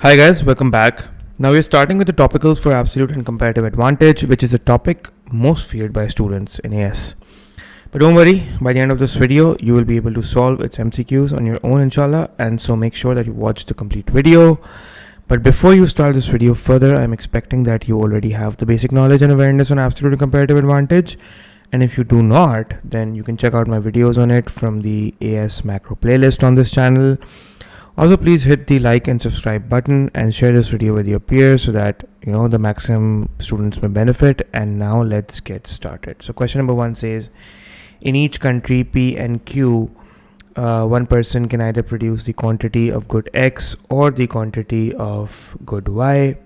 Hi guys, welcome back. Now we're starting with the topicals for absolute and comparative advantage, which is a topic most feared by students in AS. But don't worry, by the end of this video, you will be able to solve its MCQs on your own inshallah, and so make sure that you watch the complete video. But before you start this video further, I'm expecting that you already have the basic knowledge and awareness on absolute and comparative advantage. And if you do not, then you can check out my videos on it from the AS macro playlist on this channel. Also, please hit the like and subscribe button and share this video with your peers so that the maximum students may benefit. And now let's get started. So question number 1 says, in each country P and Q, one person can either produce the quantity of good X or the quantity of good Y.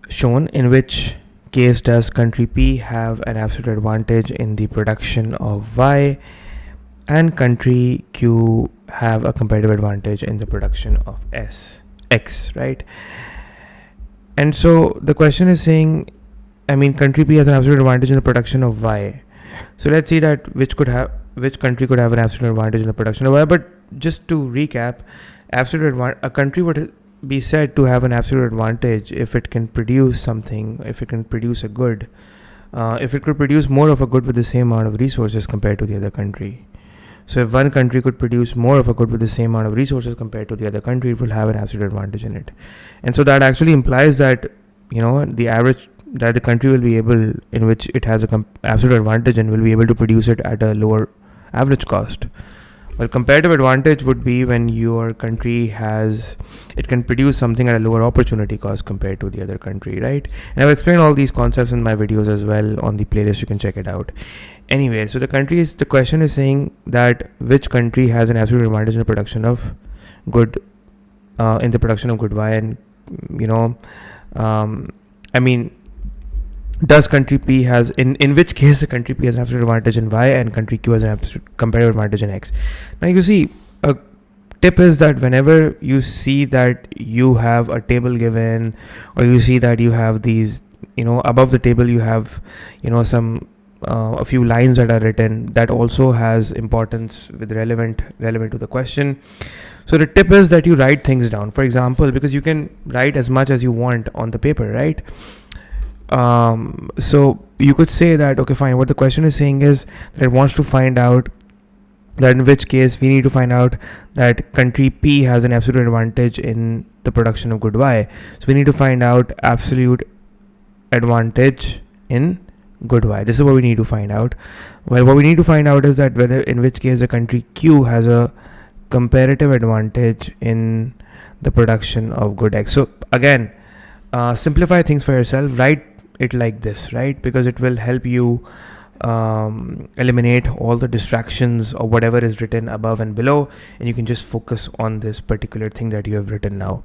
Shown, in which case does country P have an absolute advantage in the production of Y, and country Q have a comparative advantage in the production of X, right? And so the question is saying, country P has an absolute advantage in the production of Y. So let's see that which country could have an absolute advantage in the production of Y. But just to recap, a country would be said to have an absolute advantage if it can produce something, if it can produce a good, if it could produce more of a good with the same amount of resources compared to the other country. So if one country could produce more of a good with the same amount of resources compared to the other country, it will have an absolute advantage in it. And so that actually implies that, the average, that the country will be able, in which it has a absolute advantage and will be able to produce it at a lower average cost. Well, comparative advantage would be when your country it can produce something at a lower opportunity cost compared to the other country, right? And I've explained all these concepts in my videos as well on the playlist. You can check it out. Anyway, so the question is saying that which country has an absolute advantage in the production of good, Y, and does country P has, in which case the country P has an absolute advantage in Y and country Q has an absolute comparative advantage in X. Now you see, a tip is that whenever you see that you have a table given, or you see that you have these, above the table you have, some a few lines that are written, that also has importance with relevant to the question. So the tip is that you write things down. For example, because you can write as much as you want on the paper, right? So you could say that, okay, fine, what the question is saying is that it wants to find out that in which case we need to find out that country P has an absolute advantage in the production of good Y. So we need to find out absolute advantage in good Y. This is what we need to find out. Well, what we need to find out is that whether, in which case the country Q has a comparative advantage in the production of good X. So again, simplify things for yourself. Write it like this, right? Because it will help you eliminate all the distractions or whatever is written above and below, and you can just focus on this particular thing that you have written now.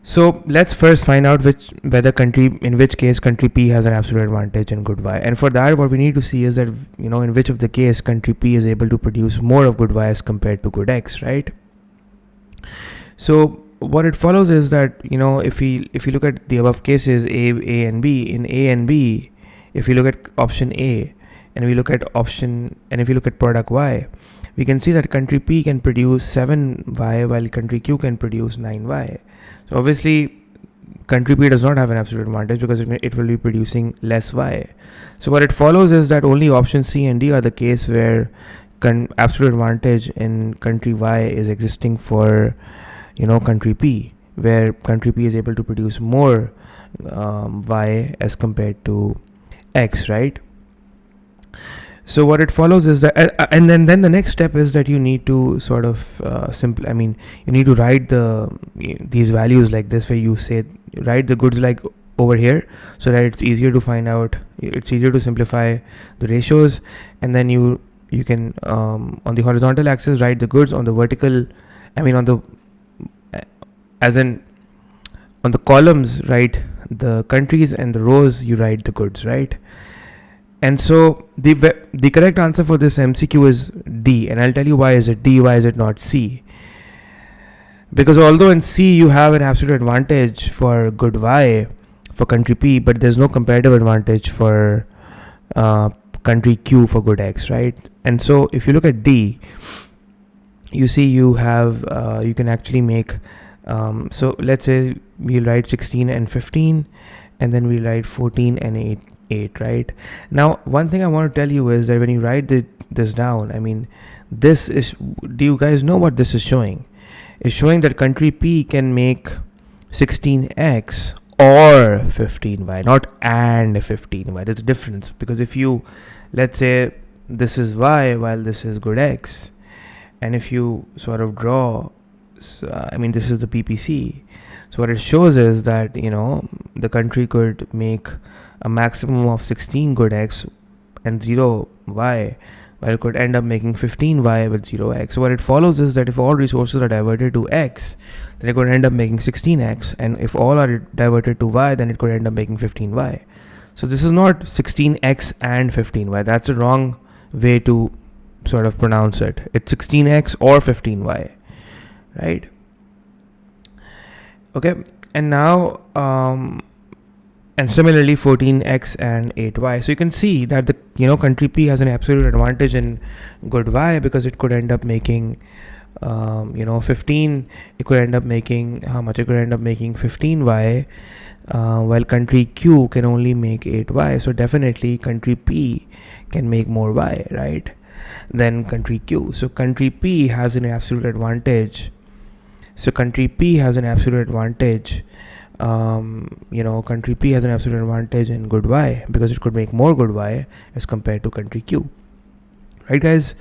So let's first find out in which case country P has an absolute advantage in good Y. And for that, what we need to see is that, in which of the case country P is able to produce more of good Y as compared to good X, right? So what it follows is that, if we look at the above cases, A and B, in A and B, if we look at option A and we look at if you look at product Y, we can see that country P can produce 7Y while country Q can produce 9Y. So obviously country P does not have an absolute advantage because it will be producing less Y. So what it follows is that only option C and D are the case where absolute advantage in country Y is existing for country P, where country P is able to produce more Y as compared to X, right? So what it follows is that, and then the next step is that you need to sort of you need to write these values like this, where you say write the goods like over here, so that it's easier to find out, it's easier to simplify the ratios. And then you can on the horizontal axis write the goods, on the vertical, on the columns write the countries, and the rows you write the goods, right? And so the correct answer for this MCQ is D, and I'll tell you why is it D, why is it not C? Because although in C you have an absolute advantage for good Y for country P, but there's no comparative advantage for country Q for good X, right? And so if you look at D, you see you have you can actually make So let's say we'll write 16 and 15, and then we write 14 and 8, right? Now, one thing I want to tell you is that when you write this down, I mean, this is, do you guys know what this is showing? It's showing that country P can make 16x or 15y, not and 15y. There's a difference, because if you, let's say this is y while this is good x, and if you sort of draw, I mean, this is the PPC. So what it shows is that, you know, the country could make a maximum of 16 good x and 0 y, while it could end up making 15 y with 0 x. So what it follows is that if all resources are diverted to x, then it could end up making 16x, and if all are diverted to y, then it could end up making 15y. So this is not 16x and 15y. That's the wrong way to sort of pronounce it. It's 16x or 15y, right? Okay, and now and similarly 14x and 8y. So you can see that the, you know, country P has an absolute advantage in good y, because it could end up making 15. It could end up making how much? It could end up making 15y, while country Q can only make 8y. So definitely country P can make more y, right, than country Q. So country P has an absolute advantage. Country P has an absolute advantage in good y, because it could make more good y as compared to country Q, right, guys?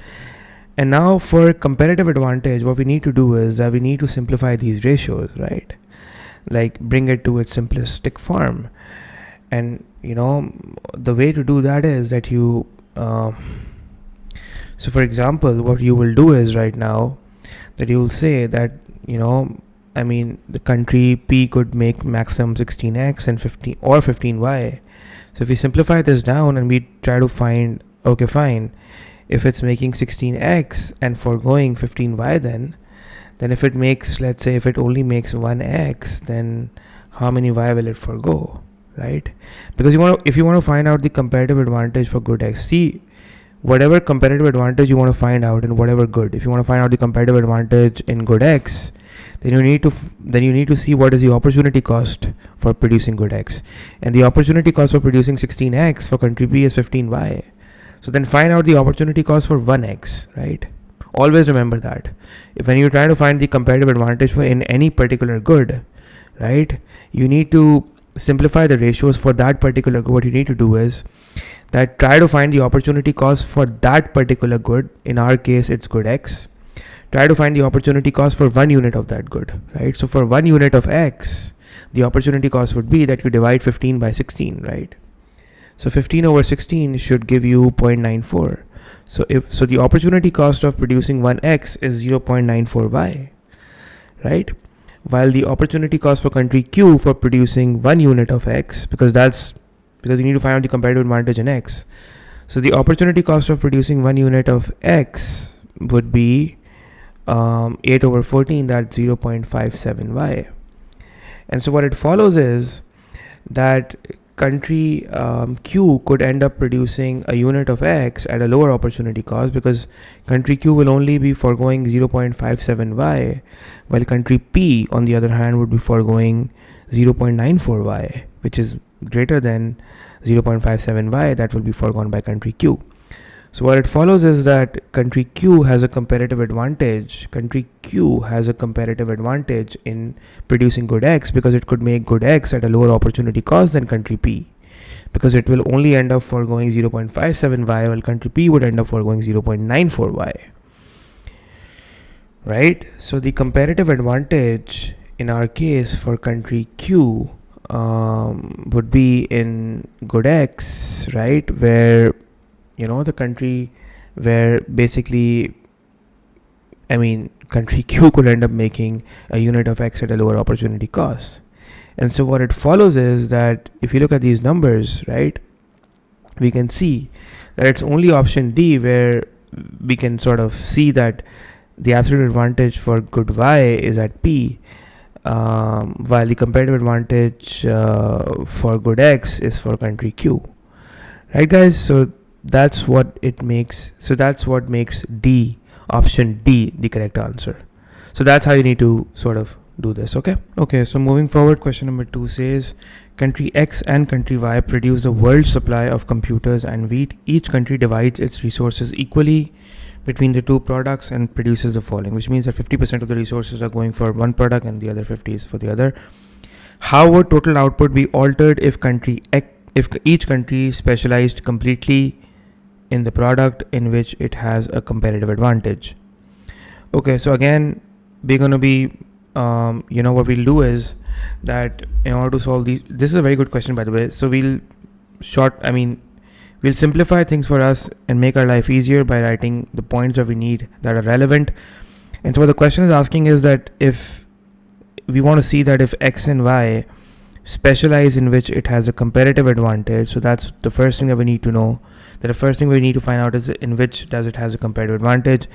And now for comparative advantage, what we need to do is that we need to simplify these ratios, right? Like bring it to its simplistic form. And you know, the way to do that is that you so for example, what you will do is right now that you will say that, you know, I mean, the country P could make maximum 16x and 15 or 15y. So if we simplify this down and we try to find, okay, fine, if it's making 16x and foregoing 15y, then if it makes, let's say if it only makes 1x, then how many y will it forego, right? Because if you want to find out the comparative advantage for good x, see, whatever comparative advantage you want to find out in whatever good, if you want to find out the comparative advantage in good x, then you need to see what is the opportunity cost for producing good x, and the opportunity cost for producing 16x for country P is 15y. So then find out the opportunity cost for 1x, right? Always remember that if when you try to find the comparative advantage for in any particular good, right, you need to simplify the ratios for that particular good. What you need to do is that try to find the opportunity cost for that particular good. In our case, it's good x. Try to find the opportunity cost for 1 unit of that good, right? So for 1 unit of x, the opportunity cost would be that you divide 15 by 16, right? So 15 over 16 should give you 0.94. So the opportunity cost of producing 1x is 0.94y, right? While the opportunity cost for country Q for producing 1 unit of x, because you need to find out the comparative advantage in x. So the opportunity cost of producing 1 unit of x would be 8 over 14, that's 0.57y. And so what it follows is that country Q could end up producing a unit of x at a lower opportunity cost, because country Q will only be foregoing 0.57y, while country P on the other hand would be foregoing 0.94y, which is greater than 0.57y that will be foregone by country Q. So what it follows is that country Q has a comparative advantage. Country Q has a comparative advantage in producing good x, because it could make good x at a lower opportunity cost than country P, because it will only end up foregoing 0.57y, while country P would end up foregoing 0.94y. Right? So the comparative advantage in our case for country Q would be in good x, right, where, you know, the country where basically, I mean, country Q could end up making a unit of x at a lower opportunity cost. And so what it follows is that if you look at these numbers, right, we can see that it's only option D where we can sort of see that the absolute advantage for good y is at P, while the comparative advantage for good x is for country Q, right, guys? So that's what it makes. So that's what makes D, option D, the correct answer. So that's how you need to sort of do this. Okay, so moving forward, question number 2 says country X and country Y produce the world supply of computers and wheat. Each country divides its resources equally between the two products and produces the following, which means that 50% of the resources are going for one product and the other 50 is for the other. How would total output be altered if each country specialized completely in the product in which it has a competitive advantage? Okay, so again, we're going to be, what we'll do is that in order to solve these, this is a very good question, by the way. So we'll simplify things for us and make our life easier by writing the points that we need that are relevant. And so what the question is asking is that if we want to see that if X and Y specialize in which it has a comparative advantage, so that's the first thing that we need to know. That the first thing we need to find out is in which does it has a comparative advantage.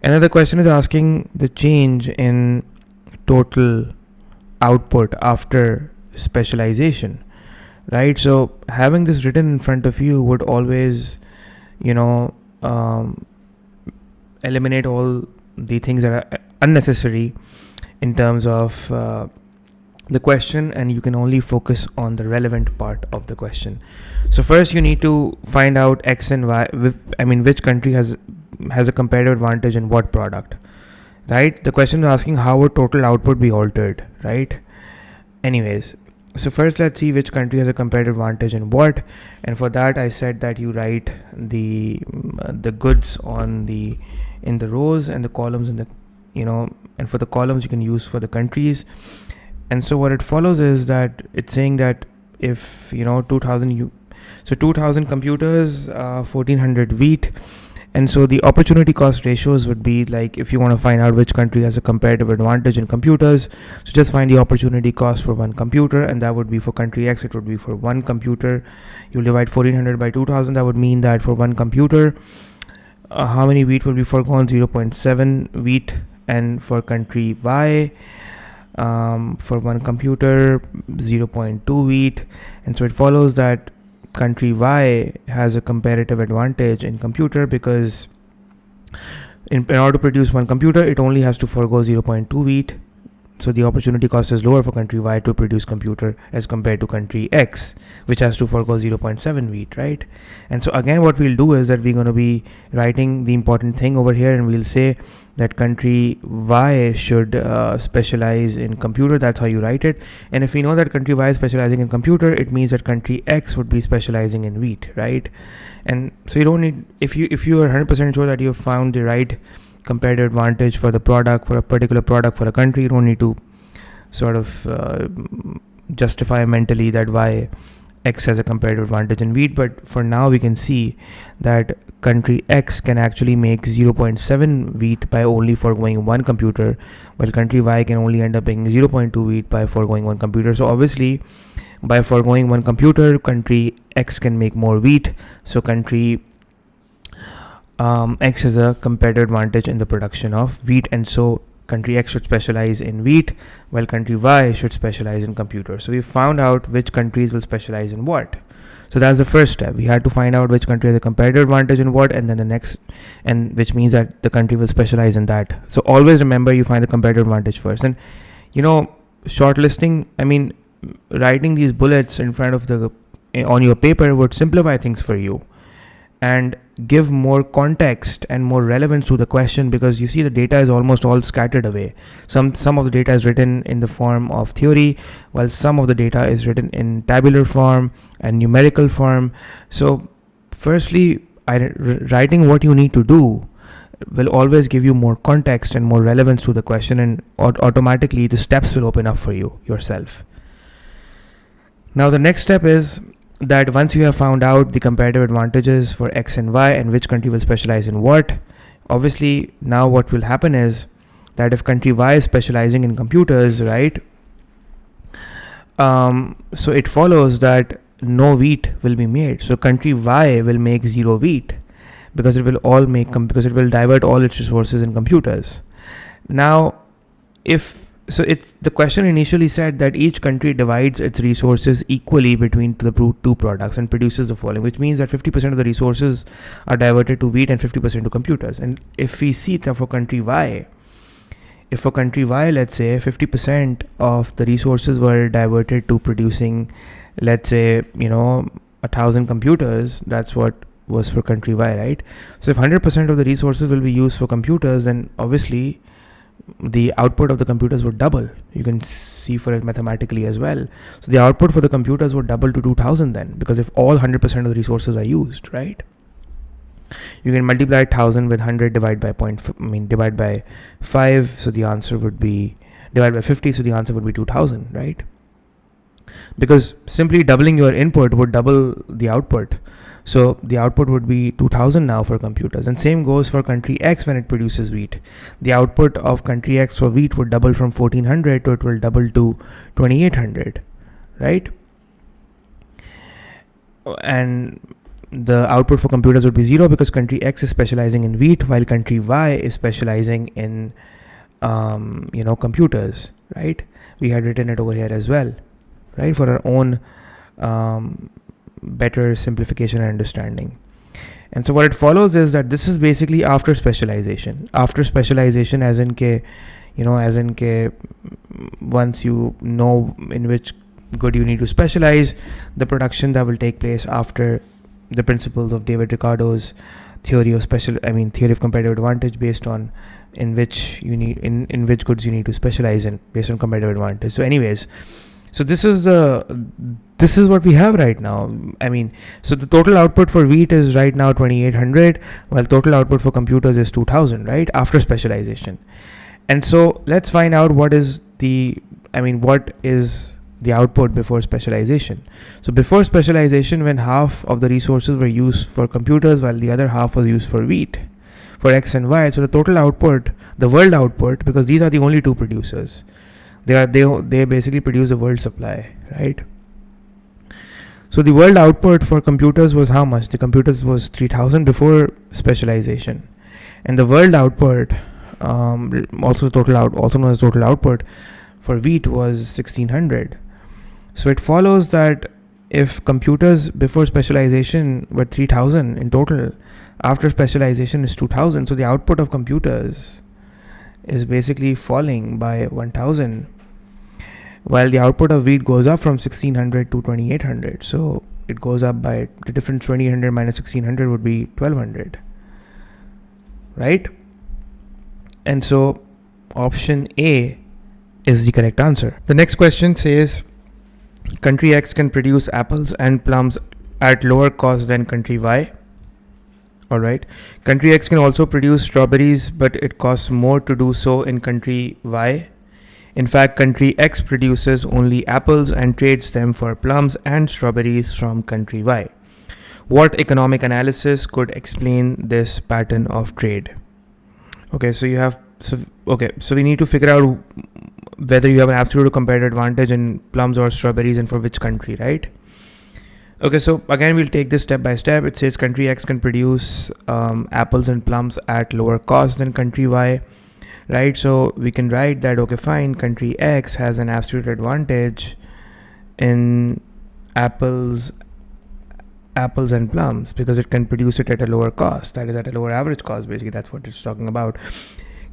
Another question is asking the change in total output after specialization, right? So having this written in front of you would always, eliminate all the things that are unnecessary in terms of the question, and you can only focus on the relevant part of the question. So first you need to find out X and Y, which country has a comparative advantage in what product, right? The question is asking how would total output be altered, right? Anyways, so first let's see which country has a comparative advantage in what, and for that I said that you write the goods in the rows and the columns in the, and for the columns you can use for the countries. And so what it follows is that it's saying that if 2000 computers, 1400 wheat, and so the opportunity cost ratios would be like, if you want to find out which country has a comparative advantage in computers, so just find the opportunity cost for one computer, and that would be for country X, it would be for one computer. You'll divide 1400 by 2000. That would mean that for one computer, how many wheat will be foregone? 0.7 wheat. And for country Y, for one computer, 0.2 wheat. And so it follows that country Y has a comparative advantage in computer because in order to produce one computer, it only has to forego 0.2 wheat. So the opportunity cost is lower for country Y to produce computer as compared to country X, which has to forego 0.7 wheat, right? And so again, what we'll do is that we're going to be writing the important thing over here, and we'll say that country Y should specialize in computer. That's how you write it. And if we know that country Y is specializing in computer, it means that country X would be specializing in wheat, right? And so you don't need, if you are 100% sure that you have found the right comparative advantage for the product, for a particular product, for a country, you don't need to sort of justify mentally that why X has a comparative advantage in wheat. But for now we can see that country X can actually make 0.7 wheat by only foregoing one computer, while country Y can only end up making 0.2 wheat by foregoing one computer. So obviously by foregoing one computer, country X can make more wheat, so country X has a competitive advantage in the production of wheat, and so country X should specialize in wheat while country Y should specialize in computer. So we found out which countries will specialize in what. So that's the first step. We had to find out which country has a competitive advantage in what, and then the next, and which means that the country will specialize in that. So always remember, you find the competitive advantage first. And shortlisting, writing these bullets in front of on your paper would simplify things for you and give more context and more relevance to the question, because you see the data is almost all scattered away. Some of the data is written in the form of theory, while some of the data is written in tabular form and numerical form. So firstly, writing what you need to do will always give you more context and more relevance to the question, and automatically the steps will open up for you yourself. Now the next step is that once you have found out the comparative advantages for X and Y and which country will specialize in what, obviously now what will happen is that if country Y is specializing in computers, right, so it follows that no wheat will be made. So country Y will make zero wheat because it will divert all its resources in computers. Now the question initially said that each country divides its resources equally between the two products and produces the following, which means that 50% of the resources are diverted to wheat and 50% to computers. And if we see that for country Y, if for country Y, let's say 50% of the resources were diverted to producing, let's say, 1,000 computers, that's what was for country Y, right? So if 100% of the resources will be used for computers, then obviously the output of the computers would double. You can see for it mathematically as well. So the output for the computers would double to 2,000 then, because if all 100% of the resources are used, right? You can multiply 1,000 with 100, divide by 5, so the answer would be, divide by 50, so the answer would be 2,000, right? Because simply doubling your input would double the output. So the output would be 2,000 now for computers. And same goes for country X when it produces wheat. The output of country X for wheat would double from 1,400 to it will double to 2,800, right? And the output for computers would be 0 because country X is specializing in wheat while country Y is specializing in computers, right? We had written it over here as well, right, for our own better simplification and understanding. And so what it follows is that this is basically after specialization. After specialization, as in once you know in which good you need to specialize, the production that will take place after the principles of David Ricardo's theory of theory of comparative advantage, based on in which goods you need to specialize in based on comparative advantage. So anyways, so this is what we have right now. So the total output for wheat is right now 2,800, while total output for computers is 2,000, right, after specialization. And so let's find out what is the output before specialization. So before specialization, when half of the resources were used for computers while the other half was used for wheat, for X and Y, so the total output, the world output, because these are the only two producers, they basically produce the world supply, right? So the world output for computers was how much? The computers was 3,000 before specialization, and the world output, also known as total output, for wheat was 1,600. So it follows that if computers before specialization were 3,000 in total, after specialization is 2,000, so the output of computers is basically falling by 1,000, while the output of wheat goes up from 1,600 to 2,800. So it goes up by, the difference 2,800 minus 1,600 would be 1,200, right? And so option A is the correct answer. The next question says country X can produce apples and plums at lower cost than country Y. Alright. Country X can also produce strawberries, but it costs more to do so in country Y. In fact, country X produces only apples and trades them for plums and strawberries from country Y. What economic analysis could explain this pattern of trade? Okay, so we need to figure out whether you have an absolute or comparative advantage in plums or strawberries and for which country, right? Okay, so again, we'll take this step by step. It says country X can produce apples and plums at lower cost than country Y, right? So we can write that, okay, fine, country X has an absolute advantage in apples and plums because it can produce it at a lower cost, that is at a lower average cost. Basically, that's what it's talking about.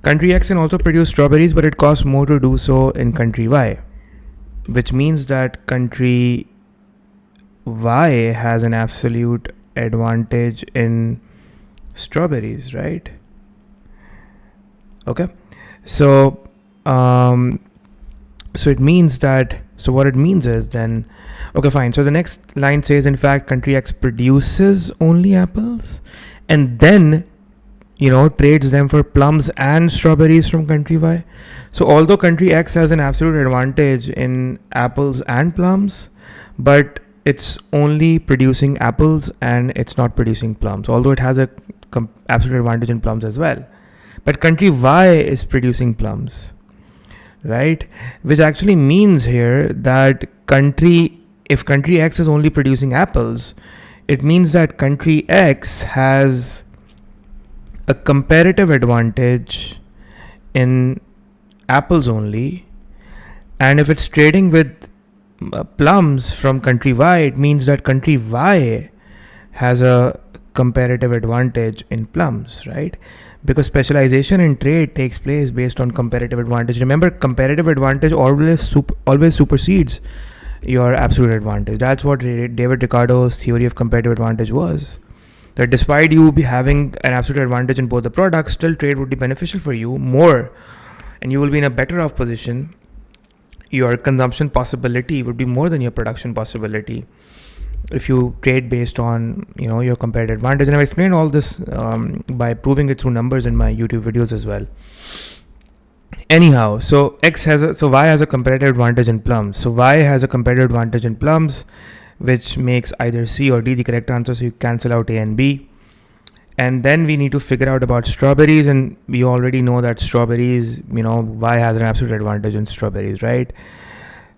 Country X can also produce strawberries, but it costs more to do so in country Y, which means that country Y has an absolute advantage in strawberries, right? Okay, so it means that, so what it means is then, okay, fine. So the next line says, in fact, country X produces only apples and then, trades them for plums and strawberries from country Y. So although country X has an absolute advantage in apples and plums, but it's only producing apples and it's not producing plums, although it has a absolute advantage in plums as well. But country Y is producing plums, right? Which actually means here that if country X is only producing apples, it means that country X has a comparative advantage in apples only, and if it's trading with plums from country Y, it means that country Y has a comparative advantage in plums, right? because specialization in trade takes place based on comparative advantage. Remember, comparative advantage always supersedes your absolute advantage. That's what David Ricardo's theory of comparative advantage was. That despite you be having an absolute advantage in both the products, still trade would be beneficial for you more, and you will be in a better off position. Your consumption possibility would be more than your production possibility if you trade based on your comparative advantage. And I've explained all this by proving it through numbers in my YouTube videos as well. Anyhow, so Y has a comparative advantage in plums. So Y has a comparative advantage in plums, which makes either C or D the correct answer. So you cancel out A and B. And then we need to figure out about strawberries, and we already know that strawberries, Y has an absolute advantage in strawberries, right?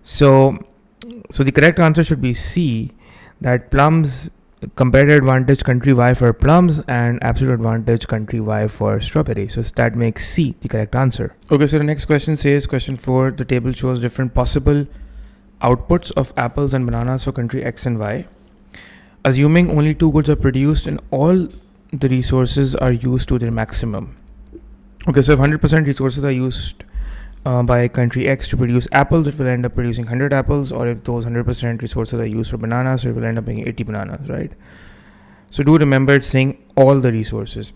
So the correct answer should be C, that plums, comparative advantage country Y for plums and absolute advantage country Y for strawberries. So that makes C the correct answer. Okay, so the next question says, question 4, the table shows different possible outputs of apples and bananas for country X and Y. Assuming only two goods are produced and all the resources are used to their maximum. Okay, so if 100% resources are used by country X to produce apples, it will end up producing 100 apples, or if those 100% resources are used for bananas, it will end up being 80 bananas, right? So do remember it's saying all the resources.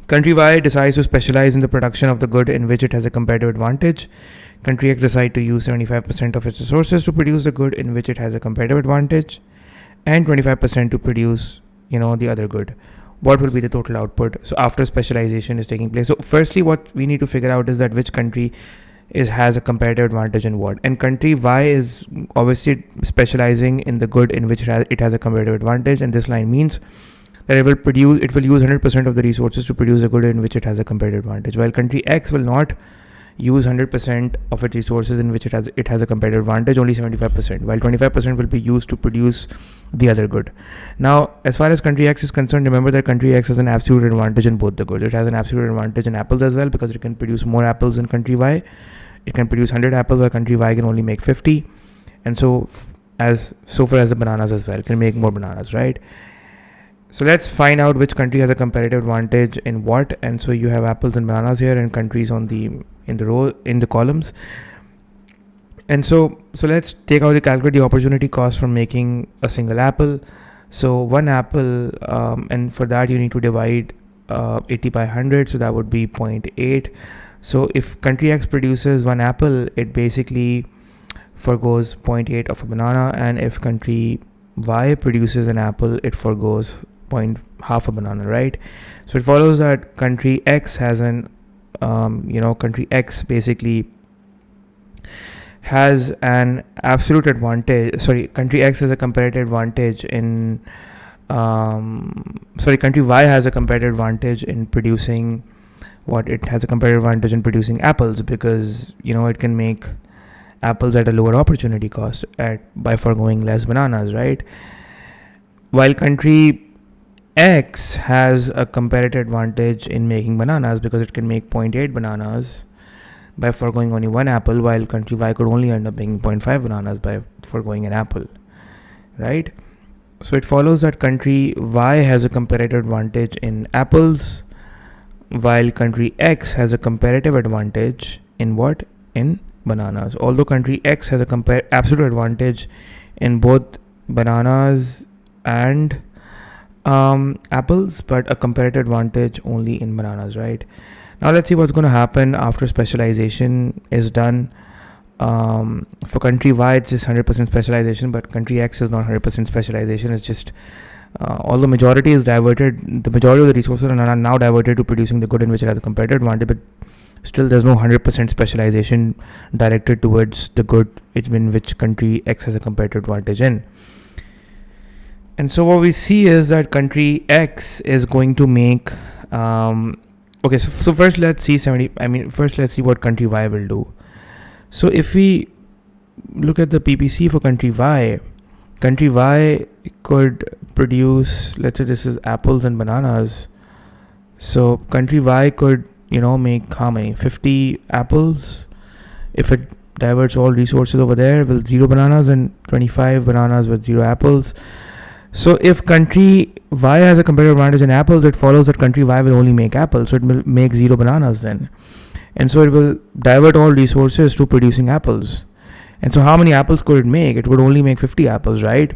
Country Y decides to specialize in the production of the good in which it has a comparative advantage. Country X decides to use 75% of its resources to produce the good in which it has a comparative advantage, and 25% to produce, the other good. What will be the total output? So after specialization is taking place. So firstly, what we need to figure out is that which country has a comparative advantage in what. And country Y is obviously specializing in the good in which it has a comparative advantage. And this line means that it will use 100% of the resources to produce a good in which it has a comparative advantage. While country X will not use 100% of its resources in which it has a comparative advantage, only 75%, while 25% will be used to produce the other good. Now, as far as country X is concerned, remember that country X has an absolute advantage in both the goods. It has an absolute advantage in apples as well, because it can produce more apples than country Y. It can produce 100 apples, while country Y can only make 50. And so far as the bananas as well, can make more bananas, right? So let's find out which country has a comparative advantage in what. And so you have apples and bananas here, and countries in the columns. And so let's take out calculate the opportunity cost from making a single apple. So one apple, and for that you need to divide 80 by 100, so that would be 0.8. So if country X produces one apple, it basically forgoes 0.8 of a banana, and if country Y produces an apple, it forgoes half a banana, right? So it follows that country X has country X basically has an absolute advantage. Country X has a comparative advantage in country Y has a comparative advantage in producing it has a comparative advantage in producing apples, because it can make apples at a lower opportunity cost by foregoing less bananas, right? While country X has a comparative advantage in making bananas, because it can make 0.8 bananas by foregoing only one apple, while country Y could only end up making 0.5 bananas by foregoing an apple, right? So it follows that country Y has a comparative advantage in apples, while country X has a comparative advantage in what? In bananas. Although country X has a absolute advantage in both bananas and apples, but a comparative advantage only in bananas, right? Now let's see what's going to happen after specialization is done. For country Y, it's just 100% specialization, but country X is not 100% specialization. It's just all the majority is diverted. The majority of the resources are now diverted to producing the good in which it has a comparative advantage, but still there's no 100% specialization directed towards the good in which country X has a comparative advantage in. And so what we see is that country X is going to make so first let's see what country Y will do. So if we look at the PPC for country Y could produce, let's say this is apples and bananas. So country Y could, make how many? 50 apples. If it diverts all resources over there with 0 bananas, and 25 bananas with 0 apples. So if country Y has a competitive advantage in apples, it follows that country Y will only make apples, so it will make 0 bananas then. And so it will divert all resources to producing apples. And so how many apples could it make? It would only make 50 apples, right?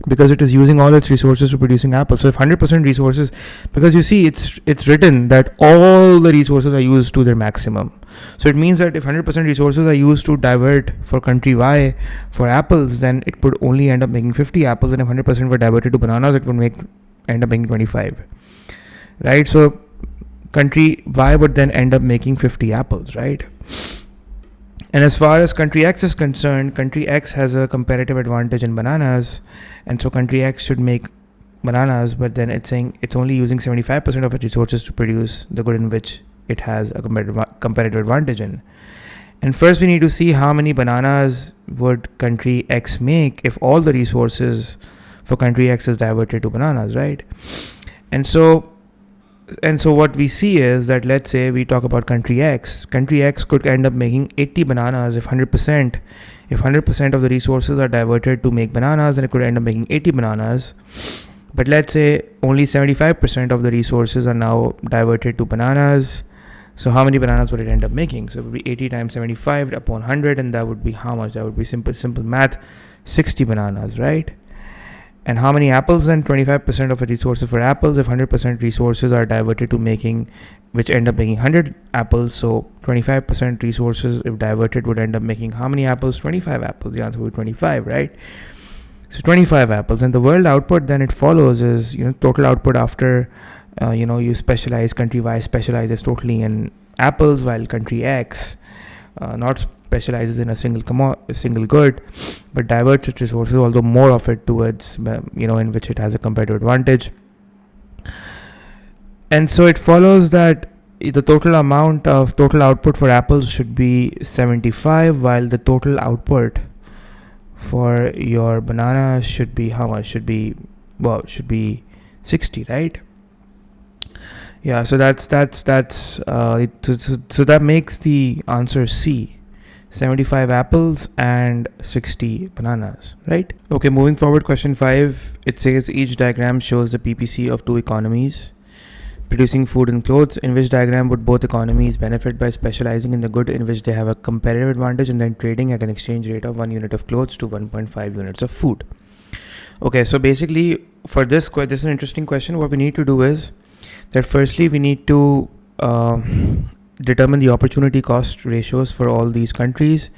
Because it is using all its resources to producing apples. So if 100% resources, because you see it's written that all the resources are used to their maximum. So it means that if 100% resources are used to divert for country Y for apples, then it would only end up making 50 apples, and if 100% were diverted to bananas, it would end up making 25, right? So country Y would then end up making 50 apples, right? And as far as country X is concerned, country X has a comparative advantage in bananas, and so country X should make bananas, but then it's saying it's only using 75% of its resources to produce the good in which it has a comparative advantage in. And first we need to see how many bananas would country X make if all the resources for country X is diverted to bananas, right? And so what we see is that, let's say we talk about country X could end up making 80 bananas if 100% of the resources are diverted to make bananas, then it could end up making 80 bananas. But let's say only 75% of the resources are now diverted to bananas. So how many bananas would it end up making? So it would be 80 times 75 upon 100, and that would be how much? That would be simple math, 60 bananas, right? And how many apples then? 25% of the resources for apples. If 100% resources are diverted to making, which end up making 100 apples, so 25% resources, if diverted, would end up making how many apples? 25 apples. The answer would be 25, right? So 25 apples. And the world output then it follows is, total output after, you specialize, country Y specializes totally in apples, while country X not specializes in a single good, but diverts its resources, although more of it towards, in which it has a competitive advantage. And so it follows that the total output for apples should be 75, while the total output for your banana should be how much? Should be 60, right? Yeah, so that's so that makes the answer C, 75 apples and 60 bananas, right? Okay, moving forward, question 5. It says each diagram shows the PPC of two economies producing food and clothes. In which diagram would both economies benefit by specializing in the good in which they have a comparative advantage and then trading at an exchange rate of 1 unit of clothes to 1.5 units of food? Okay, so basically for this is an interesting question. What we need to do is that firstly we need to determine the opportunity cost ratios for all these countries.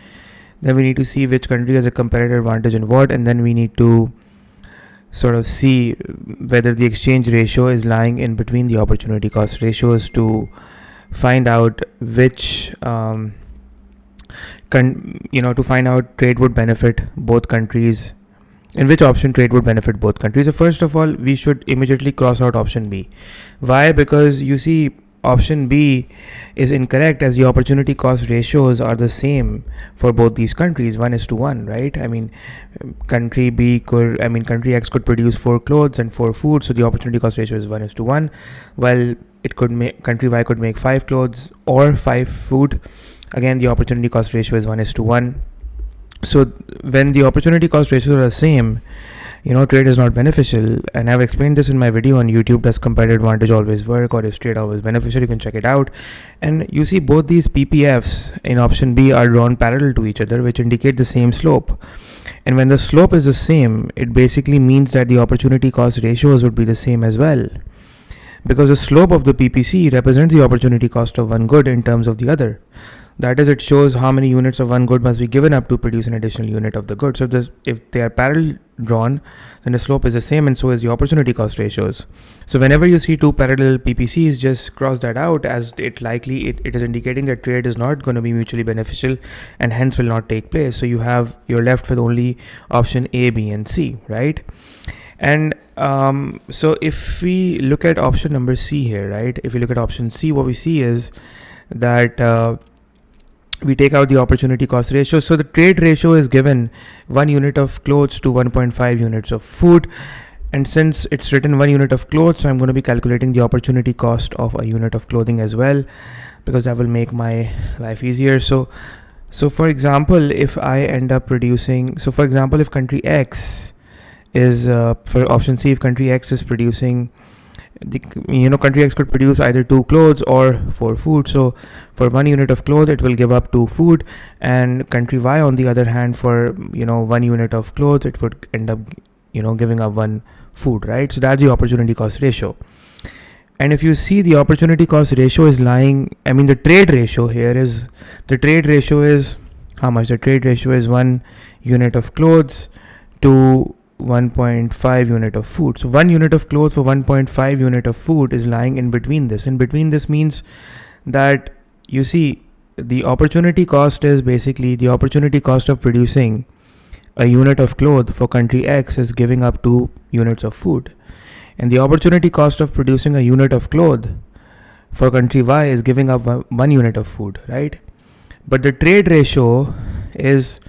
Then we need to see which country has a comparative advantage in what, and then we need to sort of see whether the exchange ratio is lying in between the opportunity cost ratios to find out which to find out trade would benefit both countries, in which option trade would benefit both countries. So first of all, we should immediately cross out option B. Why? Because you see, option B is incorrect, as the opportunity cost ratios are the same for both these countries, 1:1, right? Country X could produce 4 clothes and 4 food, so the opportunity cost ratio is 1:1, while country Y could make 5 clothes or 5 food. Again, the opportunity cost ratio is 1:1. So when the opportunity cost ratios are the same, trade is not beneficial. And I've explained this in my video on YouTube. Does comparative advantage always work, or is trade always beneficial? You can check it out. And you see both these PPFs in option B are drawn parallel to each other, which indicate the same slope. And when the slope is the same, it basically means that the opportunity cost ratios would be the same as well, because the slope of the PPC represents the opportunity cost of one good in terms of the other. That is, it shows how many units of one good must be given up to produce an additional unit of the good. So if they are parallel drawn, then the slope is the same, and so is the opportunity cost ratios. So whenever you see two parallel PPCs, just cross that out, as it is indicating that trade is not going to be mutually beneficial and hence will not take place. So you're left with only option A, B, and C, right? And so if we look at option number C here, right? If we look at option C, what we see is that we take out the opportunity cost ratio. So the trade ratio is given 1 unit of clothes to 1.5 units of food. And since it's written 1 unit of clothes, so I'm going to be calculating the opportunity cost of a unit of clothing as well, because that will make my life easier. So for example, if country X is for option C, if country X is producing, country X could produce either 2 clothes or 4 food. So for 1 unit of cloth, it will give up 2 food, and country Y, on the other hand, for 1 unit of clothes, it would end up giving up 1 food, right? So that's the opportunity cost ratio. And if you see, the opportunity cost ratio is the trade ratio here is, how much? The trade ratio is 1 unit of clothes to 1.5 unit of food. So 1 unit of clothes for 1.5 unit of food is lying in between this. In between this means that, you see, the opportunity cost is basically the opportunity cost of producing a unit of cloth for country X is giving up 2 units of food. And the opportunity cost of producing a unit of cloth for country Y is giving up 1 unit of food, right? But the trade ratio is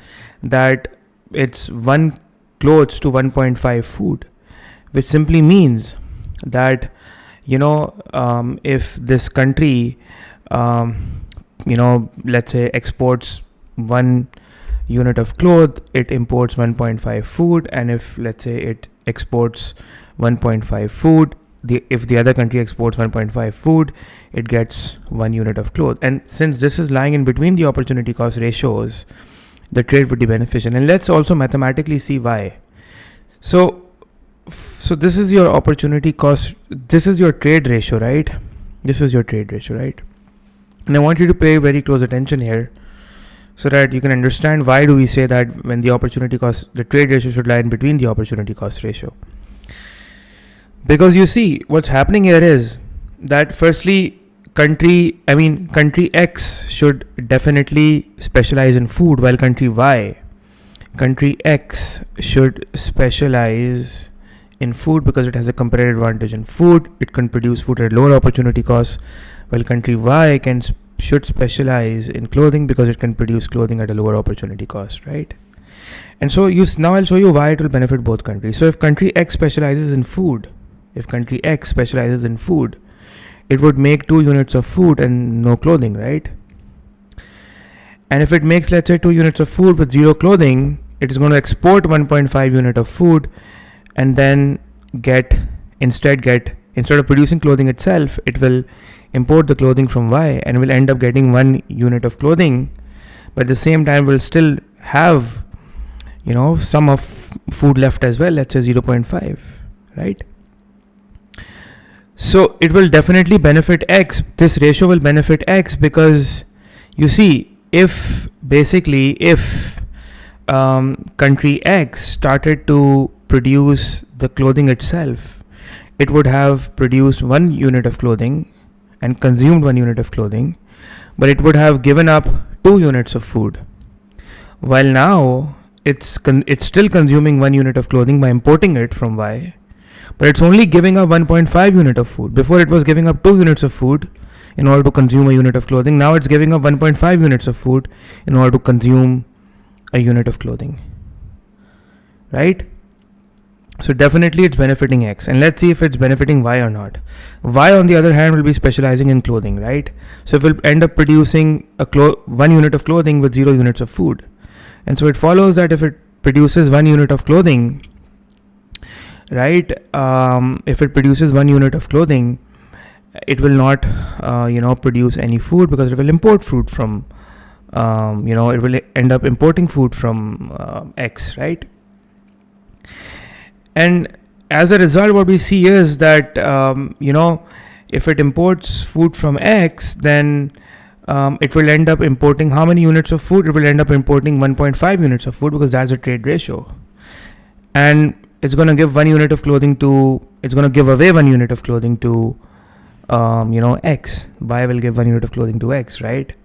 that it's 1 clothes to 1.5 food, which simply means that, if this country, let's say exports 1 unit of cloth, it imports 1.5 food. And if, let's say, it exports 1.5 food, if the other country exports 1.5 food, it gets 1 unit of cloth. And since this is lying in between the opportunity cost ratios, the trade would be beneficial. And let's also mathematically see why. So this is your opportunity cost, this is your trade ratio, right? And I want you to pay very close attention here, so that you can understand why do we say that when the opportunity cost, the trade ratio should lie in between the opportunity cost ratio. Because you see, what's happening here is that firstly, country X should definitely specialize in food, while country X should specialize in food because it has a comparative advantage in food. It can produce food at lower opportunity costs, while country Y should specialize in clothing because it can produce clothing at a lower opportunity cost, right? And so now I'll show you why it will benefit both countries. So if country X specializes in food, it would make 2 units of food and no clothing, right? And if it makes, let's say, 2 units of food with 0 clothing, it is going to export 1.5 unit of food, and then instead of producing clothing itself, it will import the clothing from Y and will end up getting 1 unit of clothing, but at the same time will still have some of food left as well, let's say 0.5, right? So it will definitely benefit X. This ratio will benefit X because, you see, if country X started to produce the clothing itself, it would have produced 1 unit of clothing and consumed 1 unit of clothing, but it would have given up 2 units of food. While now it's still consuming 1 unit of clothing by importing it from Y, but it's only giving up 1.5 unit of food. Before it was giving up 2 units of food in order to consume a unit of clothing. Now it's giving up 1.5 units of food in order to consume a unit of clothing, right? So definitely it's benefiting X, and let's see if it's benefiting Y or not. Y, on the other hand, will be specializing in clothing, right? So it will end up producing 1 unit of clothing with 0 units of food. And so it follows that if it produces 1 unit of clothing, right? If it produces 1 unit of clothing, it will not, produce any food because it will import food from, it will end up importing food from X, right? And as a result, what we see is that, if it imports food from X, then it will end up importing how many units of food? It will end up importing 1.5 units of food because that's a trade ratio. And it's going to give 1 unit of clothing it's going to give away 1 unit of clothing to, X. Y will give 1 unit of clothing to X, right?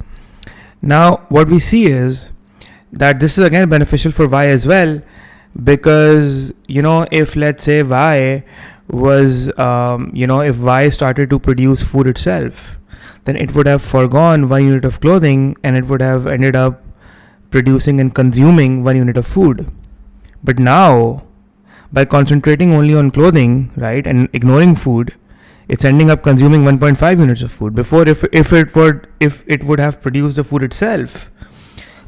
Now, what we see is that this is again beneficial for Y as well, because, if let's say Y was, if Y started to produce food itself, then it would have foregone 1 unit of clothing and it would have ended up producing and consuming 1 unit of food. But now, by concentrating only on clothing, right, and ignoring food, it's ending up consuming 1.5 units of food. Before, if it would have produced the food itself,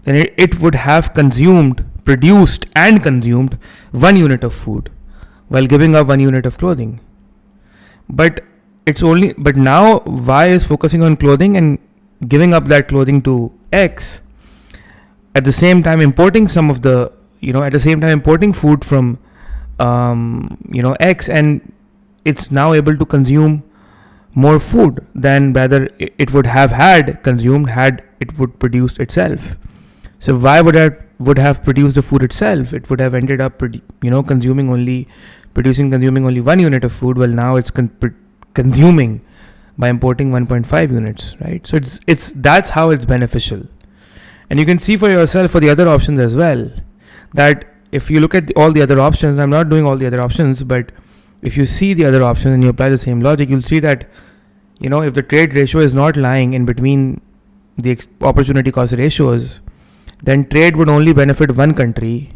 then it would have produced and consumed 1 unit of food. while giving up 1 unit of clothing. But now Y is focusing on clothing and giving up that clothing to X, at the same time importing importing food from X, and it's now able to consume more food than rather it would have had consumed had it would produced itself. So Y would have produced the food itself. It would have ended up consuming only 1 unit of food, while now it's consuming by importing 1.5 units, right? So that's how it's beneficial. And you can see for yourself for the other options as well, that if you look at all the other options, I'm not doing all the other options, but if you see the other options and you apply the same logic, you'll see that, if the trade ratio is not lying in between the opportunity cost ratios, then trade would only benefit one country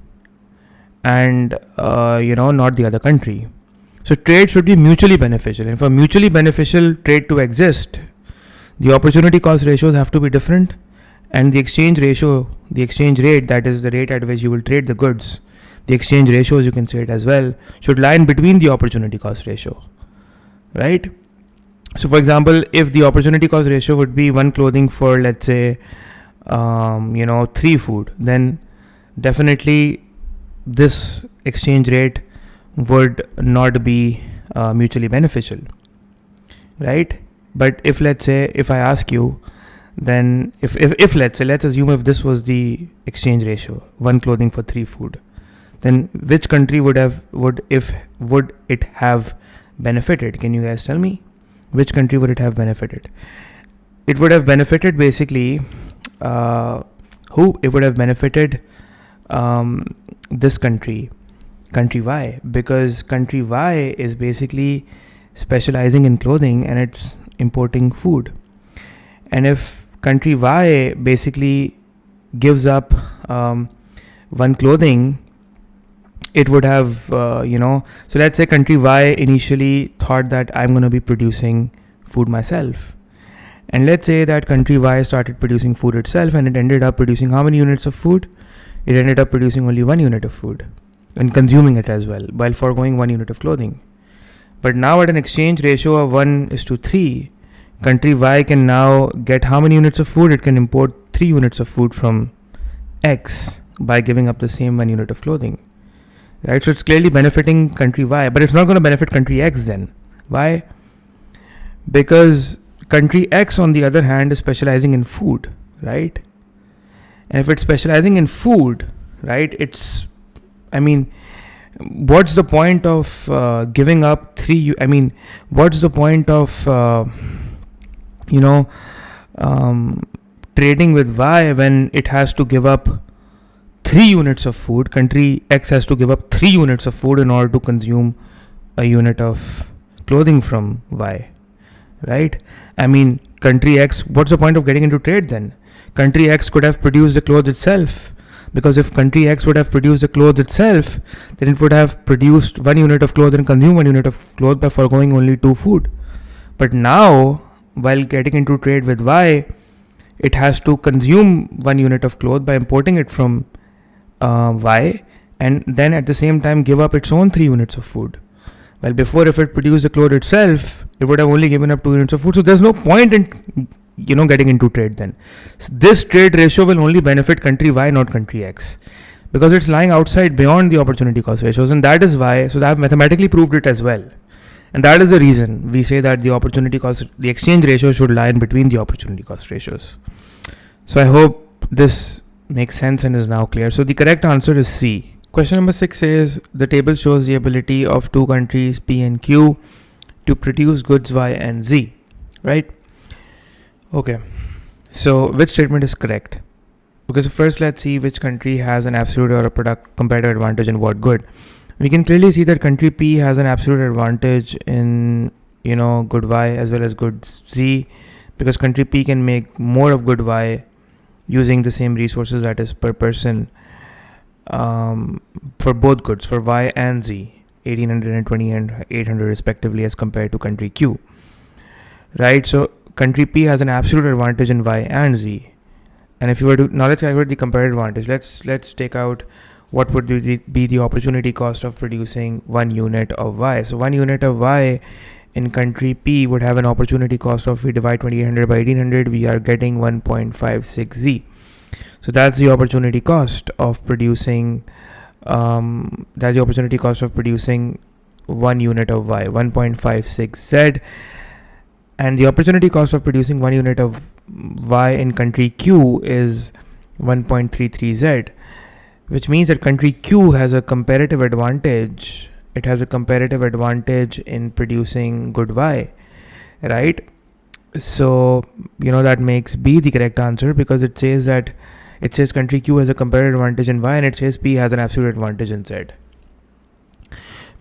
and, not the other country. So trade should be mutually beneficial. And for mutually beneficial trade to exist, the opportunity cost ratios have to be different, and the exchange rate, that is the rate at which you will trade the goods, the exchange ratios, you can say it as well, should lie in between the opportunity cost ratio, right? So for example, if the opportunity cost ratio would be one clothing for, let's say, 3 food, then definitely this exchange rate would not be mutually beneficial, right? But if I ask you, then if let's assume if this was the exchange ratio, one clothing for 3 food, then which country would it have benefited? Can you guys tell me? Which country would it have benefited? It would have benefited basically who? It would have benefited this country Y, because country Y is basically specializing in clothing and it's importing food. And if country Y basically gives up one clothing, it would have, so let's say country Y initially thought that I'm going to be producing food myself. And let's say that country Y started producing food itself, and it ended up producing how many units of food? It ended up producing only 1 unit of food and consuming it as well, while foregoing 1 unit of clothing. But now at an exchange ratio of 1:3, country Y can now get how many units of food? It can import 3 units of food from X by giving up the same 1 unit of clothing. Right? So it's clearly benefiting country Y, but it's not going to benefit country X then. Why? Because country X, on the other hand, is specializing in food, right? And if it's specializing in food, right, what's the point of giving up 3? What's the point of, trading with Y when it has to give up 3 units of food? Country X has to give up 3 units of food in order to consume a unit of clothing from Y, right? Country X, what's the point of getting into trade then? Country X could have produced the clothes itself, because if country X would have produced the clothes itself, then it would have produced 1 unit of clothes and consumed 1 unit of clothes by foregoing only 2 food. But now, while getting into trade with Y, it has to consume 1 unit of cloth by importing it from Y, and then at the same time give up its own 3 units of food. Well, before, if it produced the cloth itself, it would have only given up 2 units of food. So there's no point in getting into trade then. So this trade ratio will only benefit country Y, not country X, because it's lying outside beyond the opportunity cost ratios, and that is why. So I've mathematically proved it as well. And that is the reason we say that the exchange ratio should lie in between the opportunity cost ratios. So I hope this makes sense and is now clear. So the correct answer is C. Question number 6 says, the table shows the ability of 2 countries P and Q to produce goods Y and Z, right? Okay, so which statement is correct? Because first let's see which country has an absolute or a product comparative advantage in what good. We can clearly see that country P has an absolute advantage in, good Y as well as good Z, because country P can make more of good Y using the same resources, that is per person, for both goods, for Y and Z, 1820 and 800 respectively, as compared to country Q, right? So country P has an absolute advantage in Y and Z. And if you were to, now let's calculate the comparative advantage. Let's take out what would be the opportunity cost of producing 1 unit of Y? So 1 unit of Y in country P would have an opportunity cost of, we divide 2800 by 1800, we are getting 1.56Z. So that's the opportunity cost of producing 1 unit of Y, 1.56Z. And the opportunity cost of producing 1 unit of Y in country Q is 1.33Z, which means that country Q has a comparative advantage. It has a comparative advantage in producing good Y, right? So, that makes B the correct answer, because it says country Q has a comparative advantage in Y, and it says P has an absolute advantage in Z.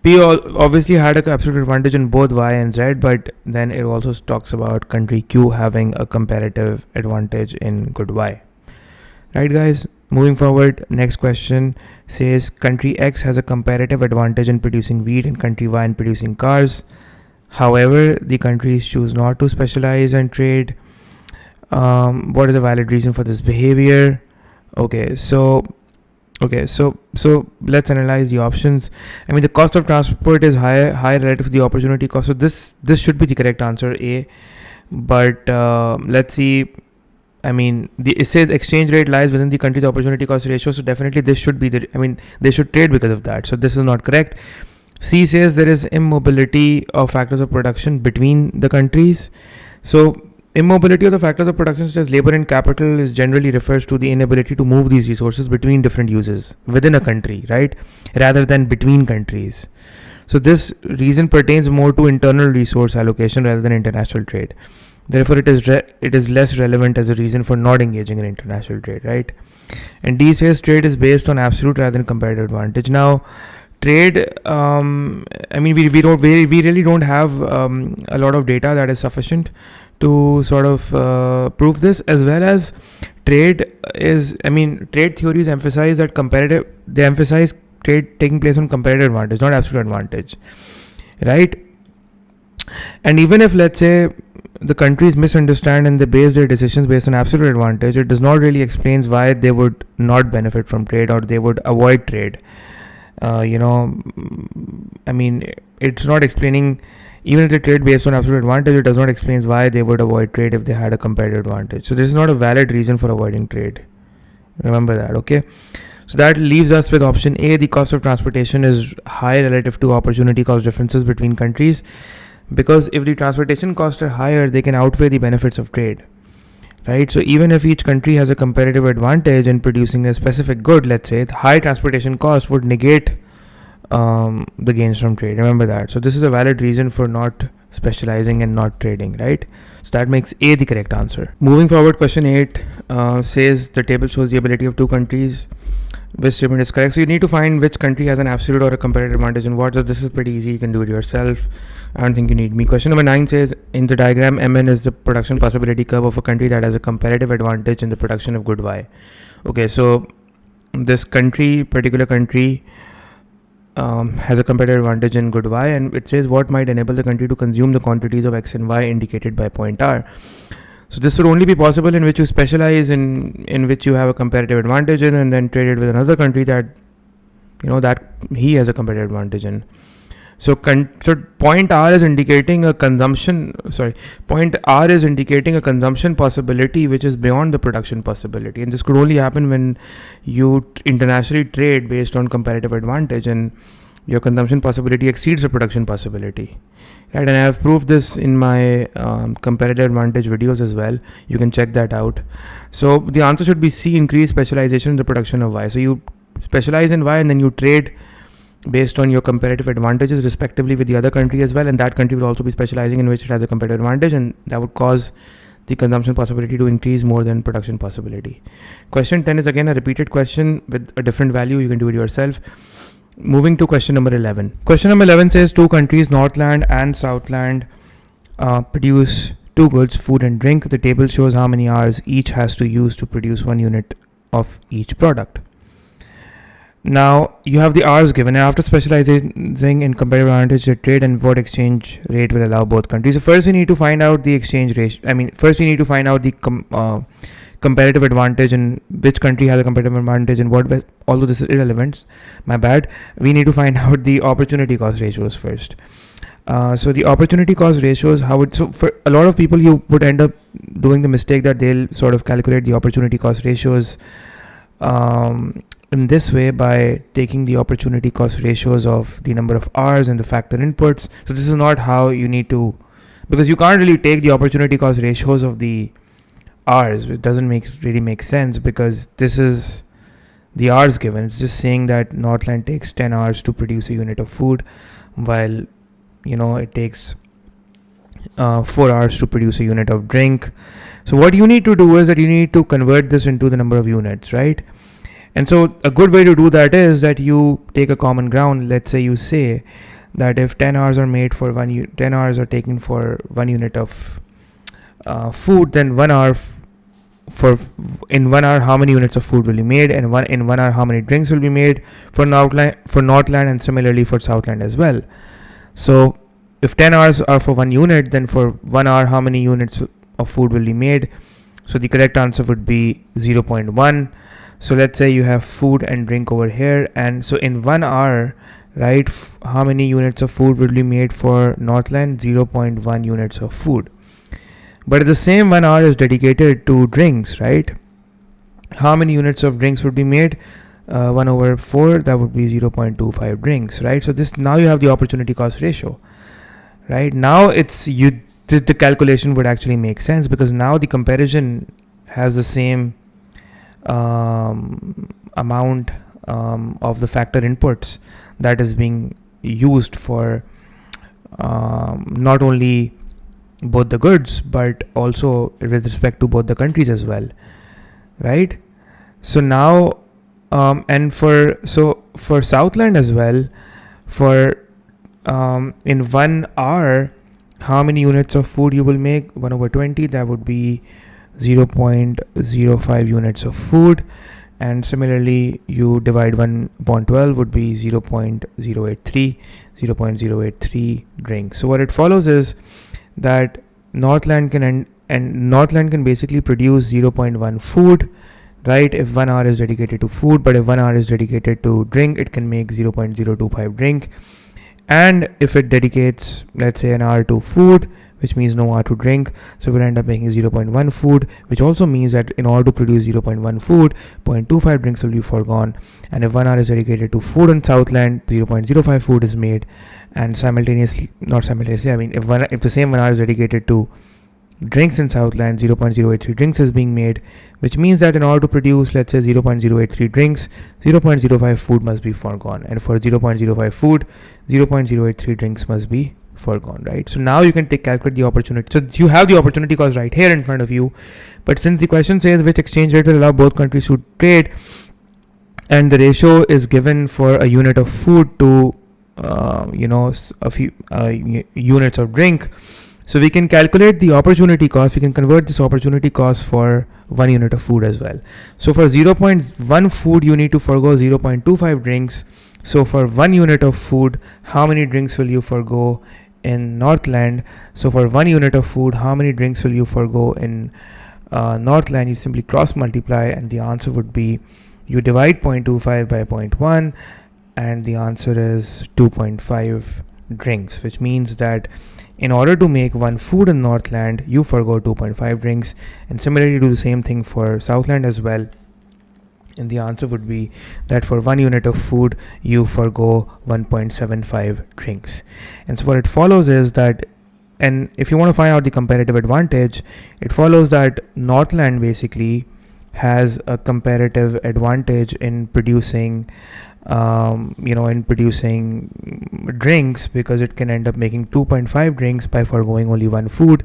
P obviously had an absolute advantage in both Y and Z, but then it also talks about country Q having a comparative advantage in good Y. Right, guys? Moving forward, next question says country X has a comparative advantage in producing wheat and country Y in producing cars. However, the countries choose not to specialize and trade. What is a valid reason for this behavior? Okay, so let's analyze the options. I mean, the cost of transport is high relative to the opportunity cost. So this should be the correct answer, A. But let's see. I mean, it says exchange rate lies within the country's opportunity cost ratio. So definitely they should trade because of that. So this is not correct. C says there is immobility of factors of production between the countries. So immobility of the factors of production such as labor and capital is generally refers to the inability to move these resources between different uses within a country, right? Rather than between countries. So this reason pertains more to internal resource allocation rather than international trade. Therefore, it is less relevant as a reason for not engaging in international trade, right? And D says trade is based on absolute rather than comparative advantage. Now, trade, we really don't have a lot of data that is sufficient to sort of prove this, as well as trade theories emphasize that they emphasize trade taking place on comparative advantage, not absolute advantage, right? And even if, let's say, the countries misunderstand and they base their decisions based on absolute advantage, it does not really explain why they would not benefit from trade or they would avoid trade. It's not explaining, even if they trade based on absolute advantage, it does not explain why they would avoid trade if they had a comparative advantage. So this is not a valid reason for avoiding trade. Remember that, okay? So that leaves us with option A. The cost of transportation is high relative to opportunity cost differences between countries, because if the transportation costs are higher, they can outweigh the benefits of trade, right? So even if each country has a comparative advantage in producing a specific good, let's say, the high transportation cost would negate the gains from trade. Remember that. So this is a valid reason for not specializing and not trading, right? So that makes A the correct answer. Moving forward, question 8 says the table shows the ability of two countries. Which statement is correct? So you need to find which country has an absolute or a comparative advantage in what. So this is pretty easy. You can do it yourself. I don't think you need me. Question number 9 says in the diagram, Mn is the production possibility curve of a country that has a comparative advantage in the production of good Y. Okay, so this particular country has a comparative advantage in good Y, and it says what might enable the country to consume the quantities of X and Y indicated by point R. So this would only be possible in which you specialize in which you have a comparative advantage in, and then trade it with another country that he has a comparative advantage in. So point R is indicating a consumption. Point R is indicating a consumption possibility which is beyond the production possibility, and this could only happen when you internationally trade based on comparative advantage, and your consumption possibility exceeds the production possibility. Right, and I have proved this in my comparative advantage videos as well. You can check that out. So the answer should be C, increase specialization in the production of Y. So you specialize in Y and then you trade based on your comparative advantages respectively with the other country as well, and that country will also be specializing in which it has a comparative advantage, and that would cause the consumption possibility to increase more than production possibility. Question 10 is again a repeated question with a different value. You can do it yourself. Moving to question number 11. Question number 11 says two countries, Northland and Southland, produce two goods, food and drink. The table shows how many hours each has to use to produce 1 unit of each product. Now you have the hours given, and after specializing in comparative advantage, the trade and what exchange rate will allow both countries. So first you need to find out the exchange rate. First you need to find out the comparative advantage and which country has a comparative advantage and what, although this is irrelevant, my bad, we need to find out the opportunity cost ratios first. So the opportunity cost ratios, so for a lot of people, you would end up doing the mistake that they'll sort of calculate the opportunity cost ratios in this way by taking the opportunity cost ratios of the number of R's and the factor inputs. So this is not how you need to, because you can't really take the opportunity cost ratios of the R's. It doesn't really make sense, because this is the R's given. It's just saying that Northland takes 10 hours to produce a unit of food, while it takes 4 hours to produce a unit of drink. So what you need to do is that you need to convert this into the number of units, right? And so a good way to do that is that you take a common ground. Let's say you say that if 10 hours are made for 10 hours are taken for 1 unit of food, then 1 hour in 1 hour how many units of food will be made, and in 1 hour how many drinks will be made for Northland, and similarly for Southland as well. So if 10 hours are for 1 unit, then for 1 hour how many units of food will be made? So the correct answer would be 0.1. So let's say you have food and drink over here, and so in 1 hour, right, how many units of food will be made for Northland? 0.1 units of food. But the same 1 hour is dedicated to drinks, right? How many units of drinks would be made? 1 over 4, that would be 0.25 drinks, right? So now you have the opportunity cost ratio, right? Now the calculation would actually make sense, because now the comparison has the same amount of the factor inputs that is being used for not only both the goods but also with respect to both the countries as well, right? So now and for Southland as well, for in 1 hour how many units of food you will make? 1 over 20, that would be 0.05 units of food, and similarly you divide 1 upon 12 would be 0.083 drinks. So what it follows is that Northland can Northland can basically produce 0.1 food, right, if 1 hour is dedicated to food, but if 1 hour is dedicated to drink, it can make 0.025 drink. And if it dedicates, let's say, an hour to food, which means no hour to drink, so we'll end up making 0.1 food, which also means that in order to produce 0.1 food, 0.25 drinks will be foregone. And if 1 hour is dedicated to food in Southland, 0.05 food is made, and if the same 1 hour is dedicated to drinks in Southland, 0.083 drinks is being made, which means that in order to produce, let's say, 0.083 drinks, 0.05 food must be foregone, and for 0.05 food, 0.083 drinks must be foregone, right? So now you can calculate the opportunity. So you have the opportunity cost right here in front of you, but since the question says which exchange rate will allow both countries to trade, and the ratio is given for a unit of food to a few units of drink, so we can calculate the opportunity cost. We can convert this opportunity cost for 1 unit of food as well. So for 0.1 food, you need to forego 0.25 drinks. So for 1 unit of food, how many drinks will you forego in Northland? So for 1 unit of food, how many drinks will you forego in Northland? You simply cross multiply, and the answer would be, you divide 0.25 by 0.1, and the answer is 2.5 drinks, which means that in order to make 1 food in Northland, you forgo 2.5 drinks, and similarly do the same thing for Southland as well. And the answer would be that for 1 unit of food, you forgo 1.75 drinks. And so what it follows is that, and if you want to find out the comparative advantage, it follows that Northland basically has a comparative advantage in producing drinks, because it can end up making 2.5 drinks by foregoing only 1 food,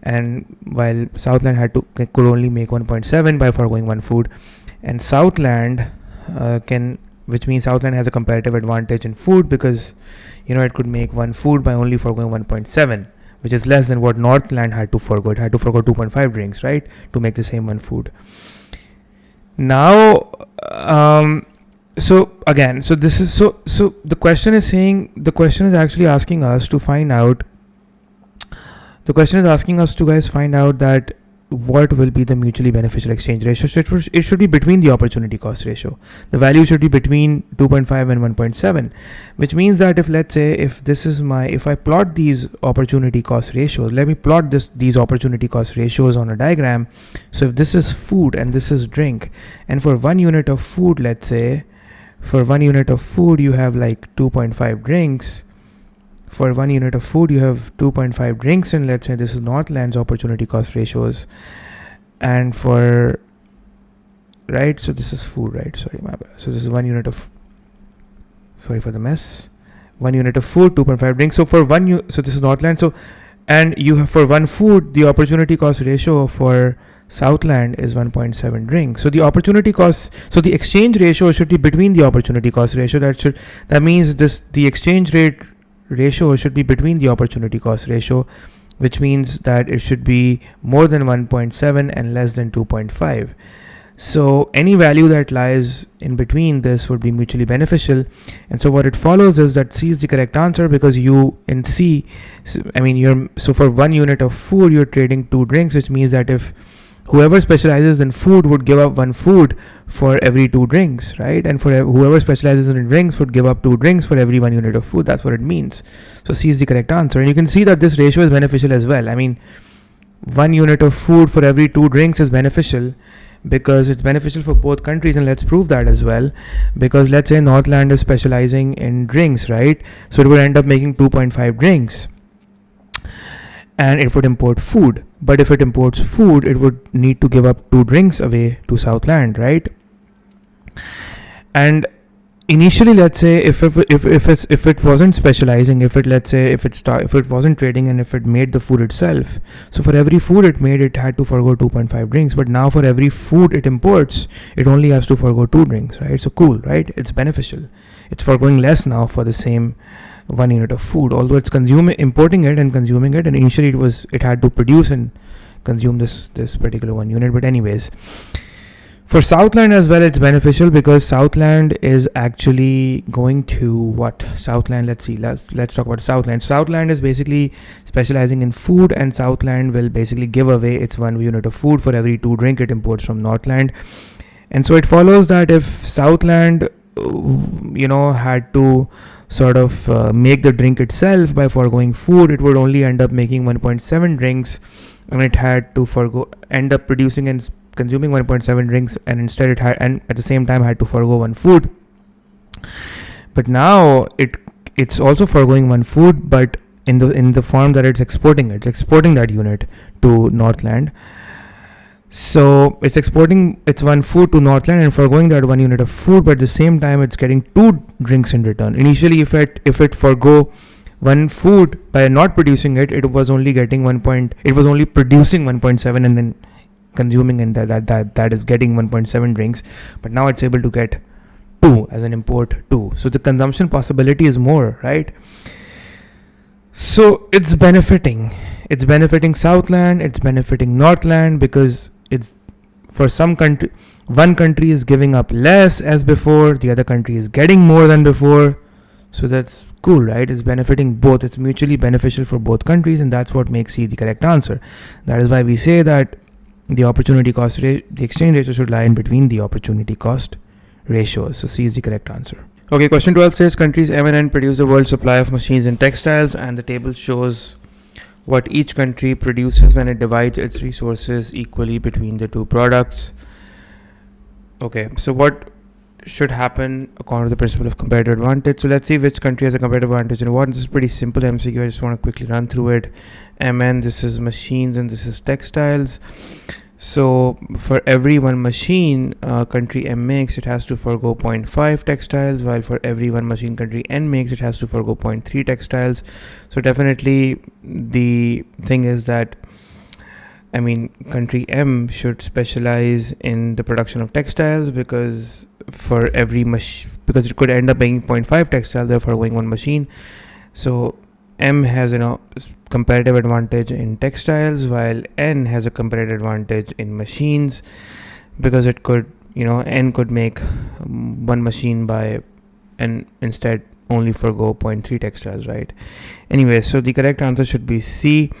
and while Southland could only make 1.7 by foregoing 1 food. And Southland which means Southland has a comparative advantage in food, because it could make 1 food by only foregoing 1.7, which is less than what Northland had to forego. It had to forego 2.5 drinks, right, to make the same 1 food. Now so the question is actually asking us to find out, the question is asking us to guys find out that what will be the mutually beneficial exchange ratio? It should be between the opportunity cost ratio. The value should be between 2.5 and 1.7, which means that if let's say if I plot these opportunity cost ratios, let me plot these opportunity cost ratios on a diagram. So if this is food and this is drink, and for 1 unit of food, let's say for 1 unit of food you have like 2.5 drinks. For 1 unit of food you have 2.5 drinks, and let's say this is Northland's opportunity cost ratios. And for right, so this is food, right? Sorry, my bad. So this is 1 unit of, sorry for the mess, 1 unit of food, 2.5 drinks. So for so this is Northland. So, and you have for 1 food, the opportunity cost ratio for Southland is 1.7 drinks. So the opportunity cost, so the exchange ratio should be between the opportunity cost ratio. That means the exchange rate ratio should be between the opportunity cost ratio, which means that it should be more than 1.7 and less than 2.5. So any value that lies in between this would be mutually beneficial. And so what it follows is that C is the correct answer, because you in C, so for 1 unit of food you're trading 2 drinks, which means that if whoever specializes in food would give up 1 food for every 2 drinks, right? And for whoever specializes in drinks would give up 2 drinks for every 1 unit of food. That's what it means. So C is the correct answer. And you can see that this ratio is beneficial as well. 1 unit of food for every 2 drinks is beneficial because it's beneficial for both countries. And let's prove that as well, because let's say Northland is specializing in drinks, right? So it would end up making 2.5 drinks. And it would import food. But if it imports food, it would need to give up 2 drinks away to Southland, right? And initially, let's say if it wasn't specializing, if it wasn't trading, and if it made the food itself, so for every food it made, it had to forgo 2.5 drinks. But now for every food it imports, it only has to forgo 2 drinks, right? So cool, right? It's beneficial. It's forgoing less now for the same 1 unit of food, although it's importing it and consuming it, and initially it had to produce and consume this particular 1 unit. But anyways, for Southland as well, it's beneficial because Southland is actually going to Southland, let's talk about Southland. Southland is basically specializing in food, and Southland will basically give away its 1 unit of food for every 2 drink it imports from Northland. And so it follows that if Southland had to sort of make the drink itself by foregoing food, it would only end up making 1.7 drinks, and it had to end up producing and consuming 1.7 drinks, and instead and at the same time had to forego 1 food. But now it's also foregoing 1 food, but in the form that it's exporting that unit to Northland. So it's exporting its 1 food to Northland and foregoing that 1 unit of food, but at the same time it's getting 2 drinks in return. Initially, if it forego 1 food by not producing it, it was only producing 1.7 and then consuming, and that is getting 1.7 drinks. But now it's able to get 2 as an import 2. So the consumption possibility is more, right? So it's benefiting Southland, it's benefiting Northland, because it's for one country is giving up less as before, the other country is getting more than before. So that's cool, right? It's benefiting both. It's mutually beneficial for both countries, and that's what makes C the correct answer. That is why we say that the opportunity cost the exchange ratio should lie in between the opportunity cost ratios. So C is the correct answer. Okay, question 12 says countries M and N produce the world's supply of machines and textiles, and the table shows what each country produces when it divides its resources equally between the 2 products. Okay, so what should happen according to the principle of comparative advantage? So let's see which country has a comparative advantage and what. This is pretty simple MCQ. I just want to quickly run through it. MN, this is machines and this is textiles. So for every 1 machine country M makes, it has to forgo 0.5 textiles, while for every 1 machine country N makes, it has to forgo 0.3 textiles. So definitely the thing is that country M should specialize in the production of textiles, because for every because it could end up being 0.5 textile, therefore going 1 machine. So M has comparative advantage in textiles, while N has a comparative advantage in machines, because it could N could make 1 machine by and instead only forgo 0.3 textiles, right? Anyway, so the correct answer should be C.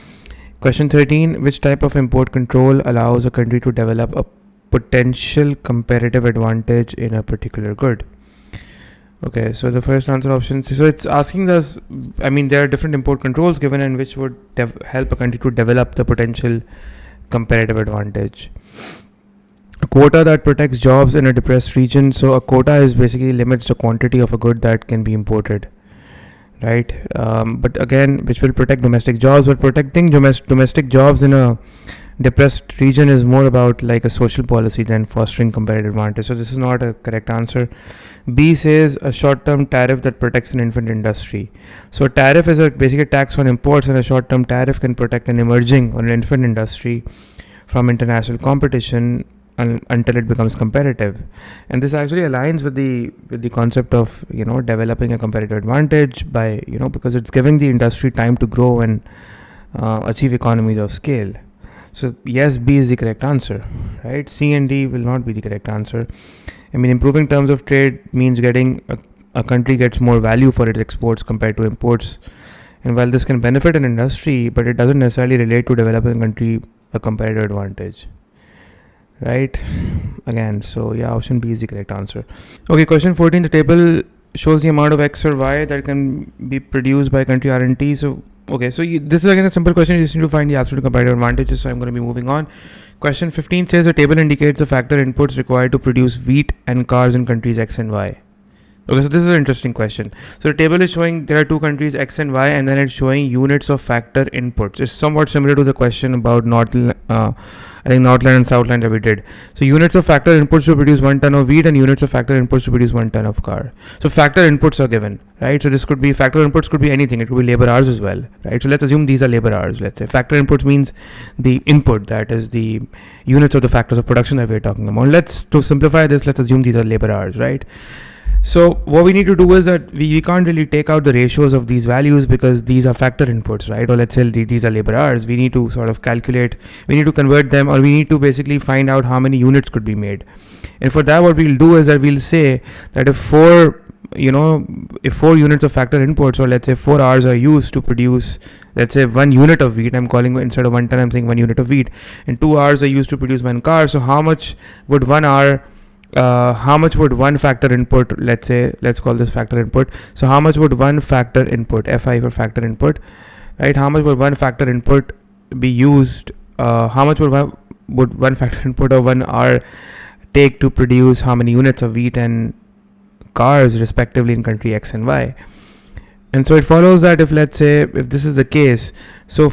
Question 13. Which type of import control allows a country to develop a potential comparative advantage in a particular good? Okay, so the first answer option, so it's asking us, there are different import controls given and which would help a country to develop the potential comparative advantage. A quota that protects jobs in a depressed region. So a quota is basically limits the quantity of a good that can be imported, right? But again, which will protect domestic jobs, but protecting domestic jobs in a depressed region is more about like a social policy than fostering comparative advantage. So this is not a correct answer. B says a short-term tariff that protects an infant industry. So a tariff is basically a tax on imports, and a short-term tariff can protect an emerging or an infant industry from international competition until it becomes competitive. And this actually aligns with the concept of developing a comparative advantage by because it's giving the industry time to grow and achieve economies of scale. So yes, B is the correct answer, right? C and D will not be the correct answer. Improving terms of trade means getting a country gets more value for its exports compared to imports. And while this can benefit an industry, but it doesn't necessarily relate to developing a country a comparative advantage, right? Again, so yeah, option B is the correct answer. Okay, question 14. The table shows the amount of X or Y that can be produced by country R&T. So okay, so this is again a simple question. You just need to find the absolute comparative advantages. So I'm going to be moving on. Question 15 says the table indicates the factor inputs required to produce wheat and cars in countries X and Y. Okay, so this is an interesting question. So the table is showing there are two countries X and Y, and then it's showing units of factor inputs. It's somewhat similar to the question about Northland and Southland that we did. So units of factor inputs to produce 1 ton of wheat and units of factor inputs to produce 1 ton of car. So factor inputs are given, right? So this could be factor inputs could be anything. It could be labor hours as well, right? So let's assume these are labor hours. Let's say factor inputs means the input, that is the units of the factors of production that we're talking about. To simplify this, let's assume these are labor hours, right? So what we need to do is that we can't really take out the ratios of these values because these are factor inputs, right? Or let's say these are labor hours. We need to sort of calculate, we need to convert them, or we need to basically find out how many units could be made. And for that, what we'll do is that we'll say that if 4 units of factor inputs, or let's say 4 hours are used to produce, let's say 1 unit of wheat, I'm calling instead of 1 ton, I'm saying 1 unit of wheat, and 2 hours are used to produce 1 car. So how much would 1 hour how much would one factor input, let's call this factor input. So how much would one factor input, FI for factor input, right? How much would one factor input be used? How much would one factor input of 1 hour take to produce how many units of wheat and cars respectively in country X and Y? And so it follows that if this is the case, so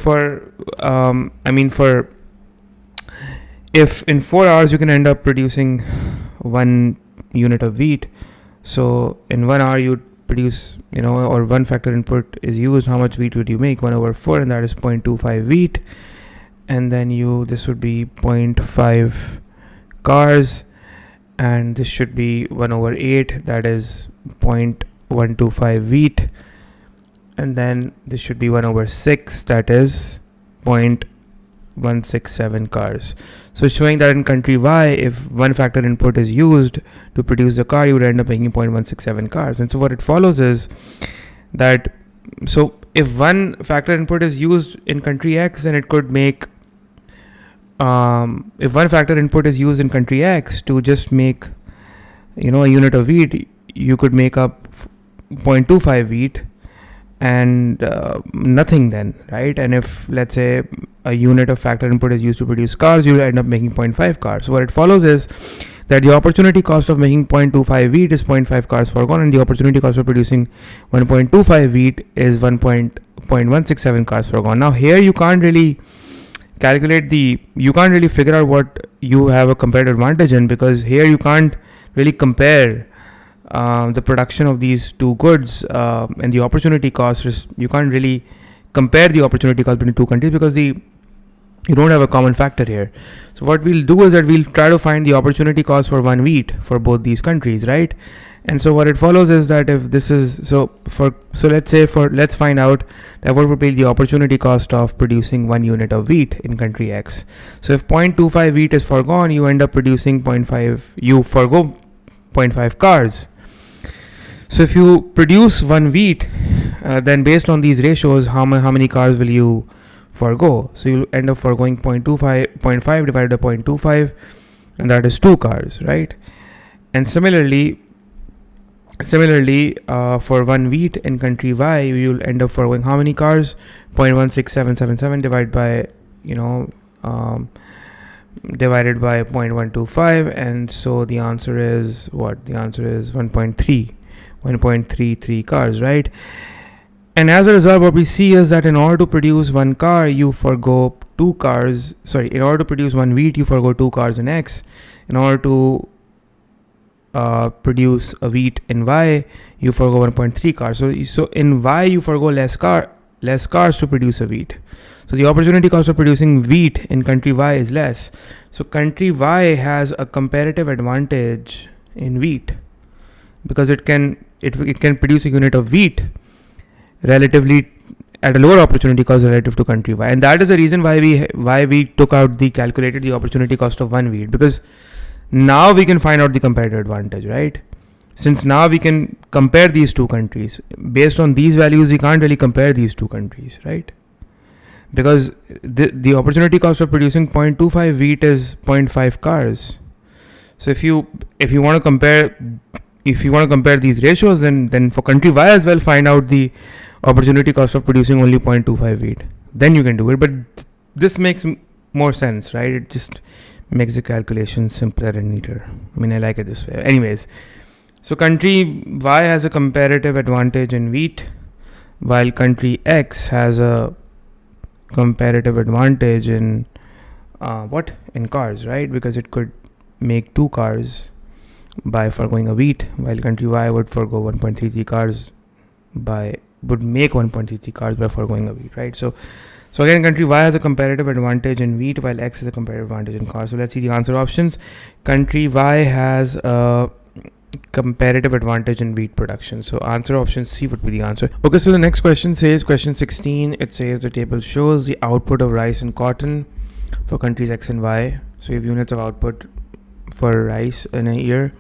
if in 4 hours you can end up producing 1 unit of wheat, so in 1 hour you produce, or one factor input is used, how much wheat would you make? 1/4, and that is 0.25 wheat. And then this would be 0.5 cars, and this should be 1/8, that is 0.125 wheat. And then this should be 1/6, that is 0.167 cars. So showing that in country Y, if one factor input is used to produce the car, you would end up making 0.167 cars. And so what it follows is that, so if one factor input is used in country X, then it could make, if one factor input is used in country X to just make, a unit of wheat, you could make up 0.25 wheat and nothing then, right? And if let's say a unit of factor input is used to produce cars, you will end up making 0.5 cars. So what it follows is that the opportunity cost of making 0.25 wheat is 0.5 cars foregone, and the opportunity cost of producing 1.25 wheat is 1.167 cars foregone. Now here you can't really figure out what you have a comparative advantage in, because here you can't really compare the production of these two goods and the opportunity cost. You can't really compare the opportunity cost between two countries because you don't have a common factor here. So what we'll do is that we'll try to find the opportunity cost for 1 wheat for both these countries, right? And so what it follows is that if this is let's find out that what would be the opportunity cost of producing 1 unit of wheat in country X. So if 0.25 wheat is foregone, you end up producing 0.5, you forgo 0.5 cars. So if you produce 1 wheat, then based on these ratios, how many cars will you forgo. So you'll end up foregoing 0.5 divided by 0.25, and that is 2 cars, right? And similarly, for 1 wheat in country Y, you'll end up foregoing how many cars? 0.16777 divided by, divided by 0.125, and so the answer is what? The answer is 1.33 cars, right? And as a result, what we see is that in order to produce 1 car, you forgo 2 cars. In order to produce 1 wheat, you forgo 2 cars in X. In order to produce a wheat in Y, you forgo 1.3 cars. So in Y, you forgo less cars to produce a wheat. So the opportunity cost of producing wheat in country Y is less. So country Y has a comparative advantage in wheat because it can produce a unit of wheat relatively at a lower opportunity cost relative to country Y, and that is the reason why we calculated the opportunity cost of 1 wheat, because now we can find out the comparative advantage, right? Since now we can compare these two countries based on these values, we can't really compare these two countries, right? Because the opportunity cost of producing 0.25 wheat is 0.5 cars. So if you want to compare these ratios, then for country Y as well, find out the opportunity cost of producing only 0.25 wheat. Then you can do it. But this makes more sense, right? It just makes the calculation simpler and neater. I mean, I like it this way. Anyways, so country Y has a comparative advantage in wheat, while country X has a comparative advantage in in cars, right? Because it could make 2 cars by foregoing a wheat, while country Y would forgo 1.33 cars would make 1.33 cars by foregoing a wheat, right? So again, country Y has a comparative advantage in wheat, while X has a comparative advantage in cars. So let's see the answer options. Country Y has a comparative advantage in wheat production. So answer option C would be the answer. Okay, so the next question says, question 16, it says the table shows the output of rice and cotton for countries X and Y. So you have units of output for rice in a year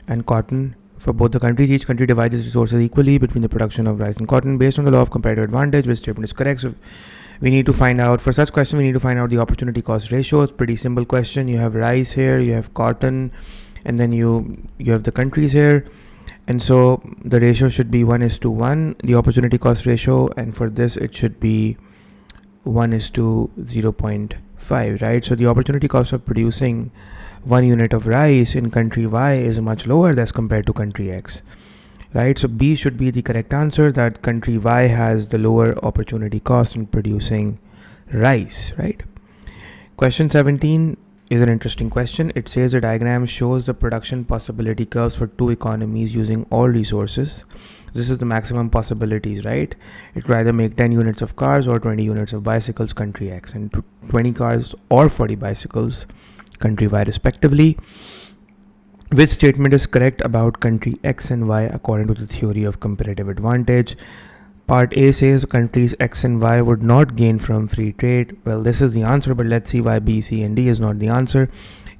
and cotton for both the countries. Each country divides its resources equally between the production of rice and cotton based on the law of comparative advantage. Which statement is correct? So we need to find out, for such question, we need to find out the opportunity cost ratio. It's pretty simple question. You have rice here, you have cotton, and then you have the countries here. And so the ratio should be 1:1, the opportunity cost ratio. And for this, it should be 1:0.5, right? So the opportunity cost of producing 1 unit of rice in country Y is much lower as compared to country X, right? So B should be the correct answer, that country Y has the lower opportunity cost in producing rice, right? Question 17 is an interesting question. It says the diagram shows the production possibility curves for 2 economies using all resources. This is the maximum possibilities, right? It could either make 10 units of cars or 20 units of bicycles, country X, and 20 cars or 40 bicycles, country Y respectively. Which statement is correct about country X and Y according to the theory of comparative advantage? Part A says countries X and Y would not gain from free trade. Well, this is the answer, but let's see why B, C, and D is not the answer.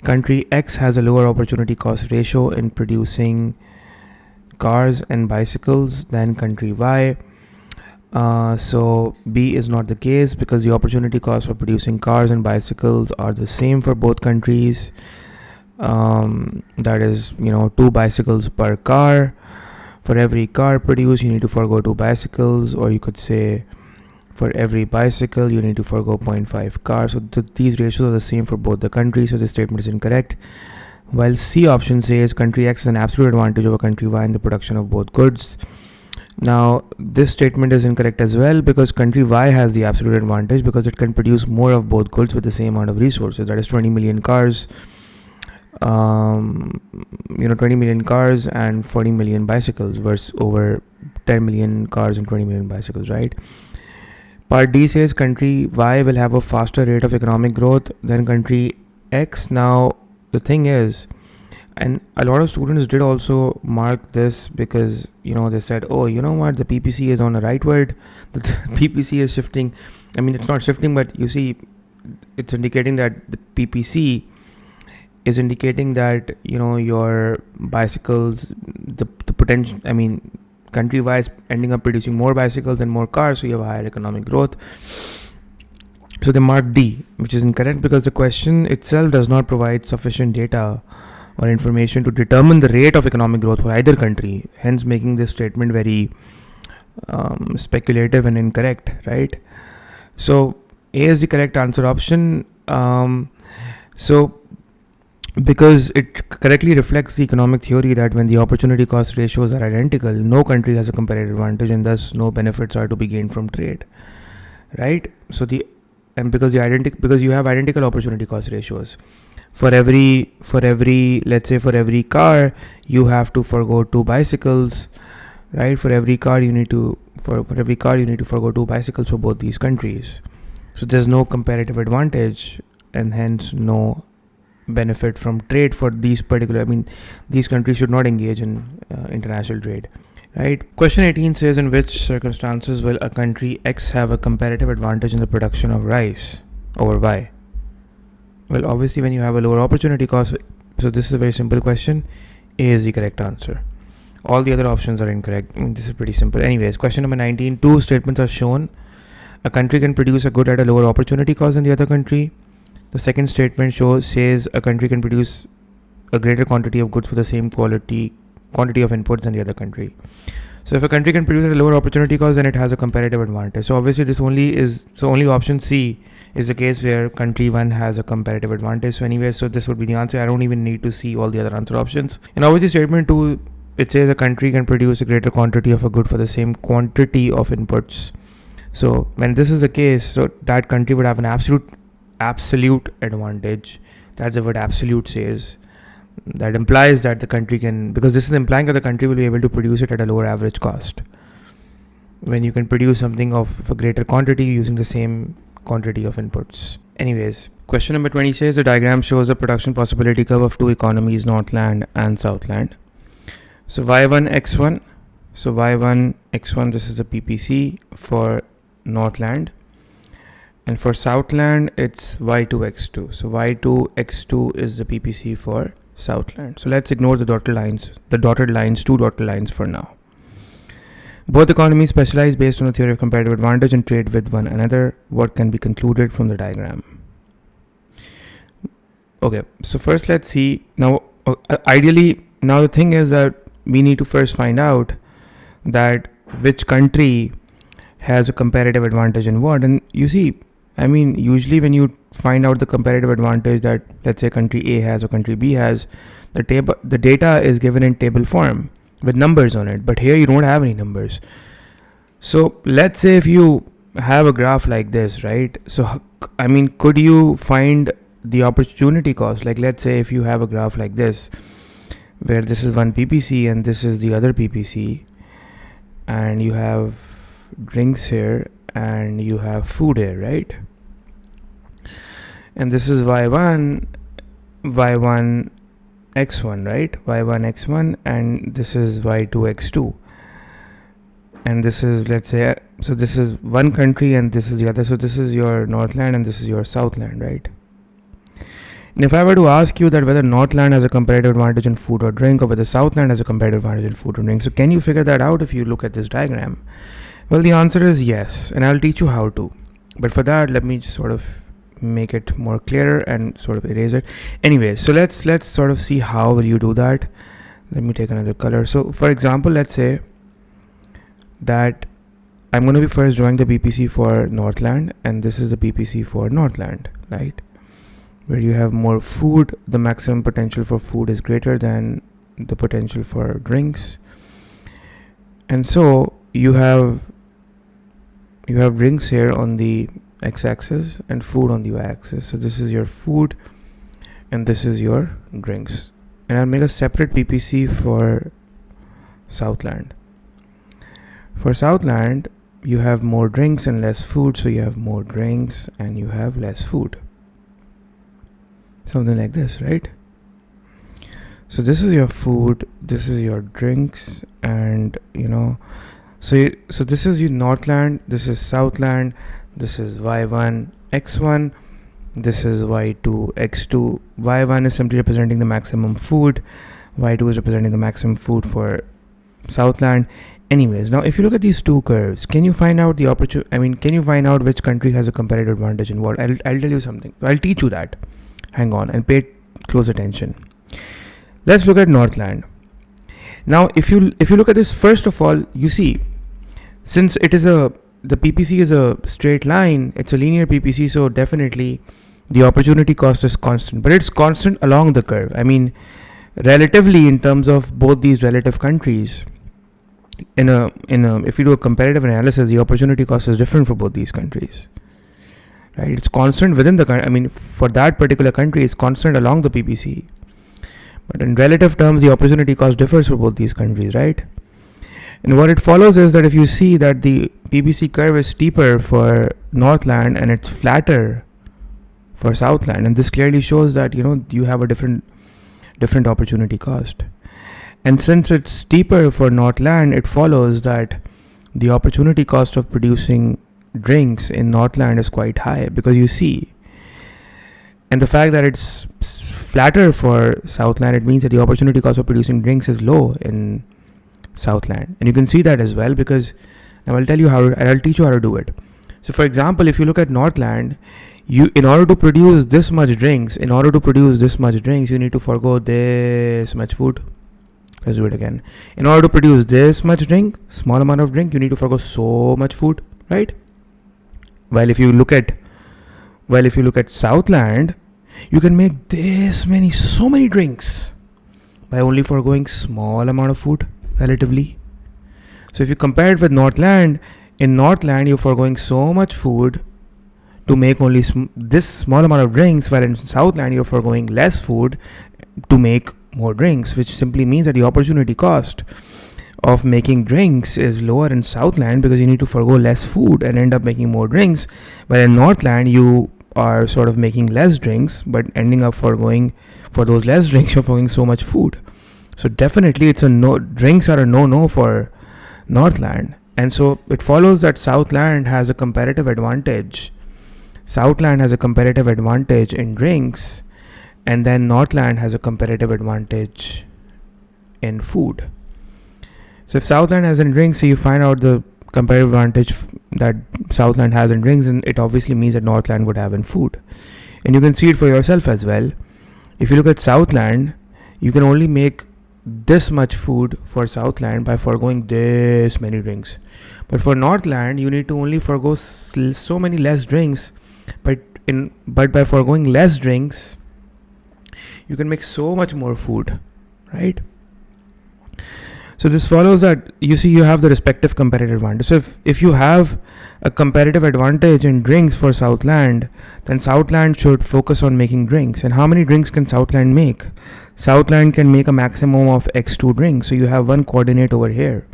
Country X has a lower opportunity cost ratio in producing cars and bicycles than country Y. So B is not the case, because the opportunity cost for producing cars and bicycles are the same for both countries. That is, 2 bicycles per car. For every car produced, you need to forgo 2 bicycles, or you could say for every bicycle, you need to forgo 0.5 cars. So these ratios are the same for both the countries, so this statement is incorrect. While C option says country X has an absolute advantage over country Y in the production of both goods. Now, this statement is incorrect as well, because country Y has the absolute advantage because it can produce more of both goods with the same amount of resources. That is 20 million cars. 20 million cars and 40 million bicycles versus over 10 million cars and 20 million bicycles, right? Part D says country Y will have a faster rate of economic growth than country X. Now, the thing is, and a lot of students did also mark this because, they said, oh, you know what, the PPC is on a rightward. The PPC is shifting. I mean, it's not shifting, but you see, it's indicating that the PPC is indicating that, your bicycles, the potential, country-wise ending up producing more bicycles and more cars, so you have a higher economic growth. So they mark D, which is incorrect because the question itself does not provide sufficient data or information to determine the rate of economic growth for either country, hence making this statement very speculative and incorrect, right? So A is the correct answer option. So because it correctly reflects the economic theory that when the opportunity cost ratios are identical, no country has a comparative advantage and thus no benefits are to be gained from trade, right? So because you have identical opportunity cost ratios, for every let's say for every car you have to forgo 2 bicycles, right? For every car you need to forgo 2 bicycles for both these countries. So there's no comparative advantage and hence no benefit from trade for these these countries should not engage in international trade, right? Question 18 says, in which circumstances will a country X have a comparative advantage in the production of rice over Y? Well, obviously when you have a lower opportunity cost. So this is a very simple question. A is the correct answer. All the other options are incorrect. This is pretty simple. Anyways, question number 19, 2 statements are shown. A country can produce a good at a lower opportunity cost than the other country. The second statement says a country can produce a greater quantity of goods for the same quantity of inputs than the other country. So if a country can produce at a lower opportunity cost, then it has a comparative advantage. So obviously only option C is the case where country 1 has a comparative advantage. So this would be the answer. I don't even need to see all the other answer options. And obviously statement 2, it says a country can produce a greater quantity of a good for the same quantity of inputs. So when this is the case, so that country would have an absolute advantage. That's what absolute says. That implies that the country can, because this is implying that the country will be able to produce it at a lower average cost. When you can produce something of a greater quantity using the same quantity of inputs. Anyways, question number 20 says the diagram shows the production possibility curve of 2 economies, Northland and Southland. So Y1, X1. So Y1, X1, this is the PPC for Northland. And for Southland, it's Y2, X2. So Y2, X2 is the PPC for Southland. So let's ignore the dotted lines, two dotted lines for now. Both economies specialize based on the theory of comparative advantage and trade with one another. What can be concluded from the diagram? Okay, so first let's see. Now, ideally, now the thing is that we need to first find out that which country has a comparative advantage in what. And you see, usually when you find out the comparative advantage that, let's say, country A has or country B has, the data is given in table form with numbers on it. But here you don't have any numbers. So let's say if you have a graph like this, right? So, could you find the opportunity cost? Like, let's say if you have a graph like this, where this is one PPC and this is the other PPC, and you have drinks here and you have food here, right? And this is Y1, X1, right? Y1, X1, and this is Y2, X2. And this is, let's say, so this is one country and this is the other. So this is your Northland and this is your Southland, right? And if I were to ask you that whether Northland has a comparative advantage in food or drink, or whether Southland has a comparative advantage in food or drink, so can you figure that out if you look at this diagram? Well, the answer is yes, and I'll teach you how to. But for that, let me just sort of make it more clearer and sort of erase it. Anyway, so let's sort of see how will you do that. Let me take another color. So for example, let's say that I'm going to be first drawing the PPC for Northland, and this is the PPC for Northland, right? Where you have more food, the maximum potential for food is greater than the potential for drinks. And so you have drinks here on the x-axis and food on the y-axis. So this is your food and this is your drinks. And I'll make a separate PPC for Southland. For Southland, you have more drinks and less food, so you have more drinks and you have less food. Something like this, right? So this is your food, this is your drinks, and so this is your Northland, this is Southland, this is Y1, X1, this is Y2, X2. Y1 is simply representing the maximum food, Y2 is representing the maximum food for Southland, Anyways, now if you look at these two curves, can you find out the opportunity? I mean, can you find out which country has a comparative advantage in what? I'll tell you something. I'll teach you that. Hang on and pay close attention. Let's look at Northland. Now, if you look at this, first of all, you see, since the PPC is a straight line, it's a linear PPC, so definitely the opportunity cost is constant, but it's constant along the curve. I mean, relatively in terms of both these relative countries, if you do a comparative analysis, the opportunity cost is different for both these countries, right? It's constant within the country. I mean, for that particular country, it's constant along the PPC, but in relative terms, the opportunity cost differs for both these countries, right? And what it follows is that if you see that the PPC curve is steeper for Northland and it's flatter for Southland, and this clearly shows that you have a different opportunity cost. And since it's steeper for Northland, it follows that the opportunity cost of producing drinks in Northland is quite high, because you see, and the fact that it's flatter for Southland, it means that the opportunity cost of producing drinks is low in Southland. And you can see that as well, because now I'll teach you how to do it. So for example, if you look at Northland, in order to produce this much drinks, you need to forego this much food. Let's do it again. In order to produce this much drink, small amount of drink, you need to forego so much food, right? While if you look at Southland, you can make so many drinks by only foregoing small amount of food relatively. So if you compare it with Northland, in Northland you're foregoing so much food to make only this small amount of drinks, while in Southland you're foregoing less food to make more drinks, which simply means that the opportunity cost of making drinks is lower in Southland because you need to forego less food and end up making more drinks, while in Northland you are sort of making less drinks but ending up for those less drinks you're foregoing so much food. So definitely it's drinks are a no for Northland, and so it follows that Southland has a comparative advantage. Southland has a comparative advantage in drinks, and then Northland has a comparative advantage in food. So if Southland has in drinks, so you find out the comparative advantage that Southland has in drinks, and it obviously means that Northland would have in food. And you can see it for yourself as well. If you look at Southland, you can only make this much food for Southland by foregoing this many drinks. But for Northland, you need to only forego so many less drinks, but by foregoing less drinks, you can make so much more food, right? So this follows that you have the respective comparative advantage. So if you have a comparative advantage in drinks for Southland, then Southland should focus on making drinks. And how many drinks can Southland make? Southland can make a maximum of X2 drinks. So you have one coordinate over here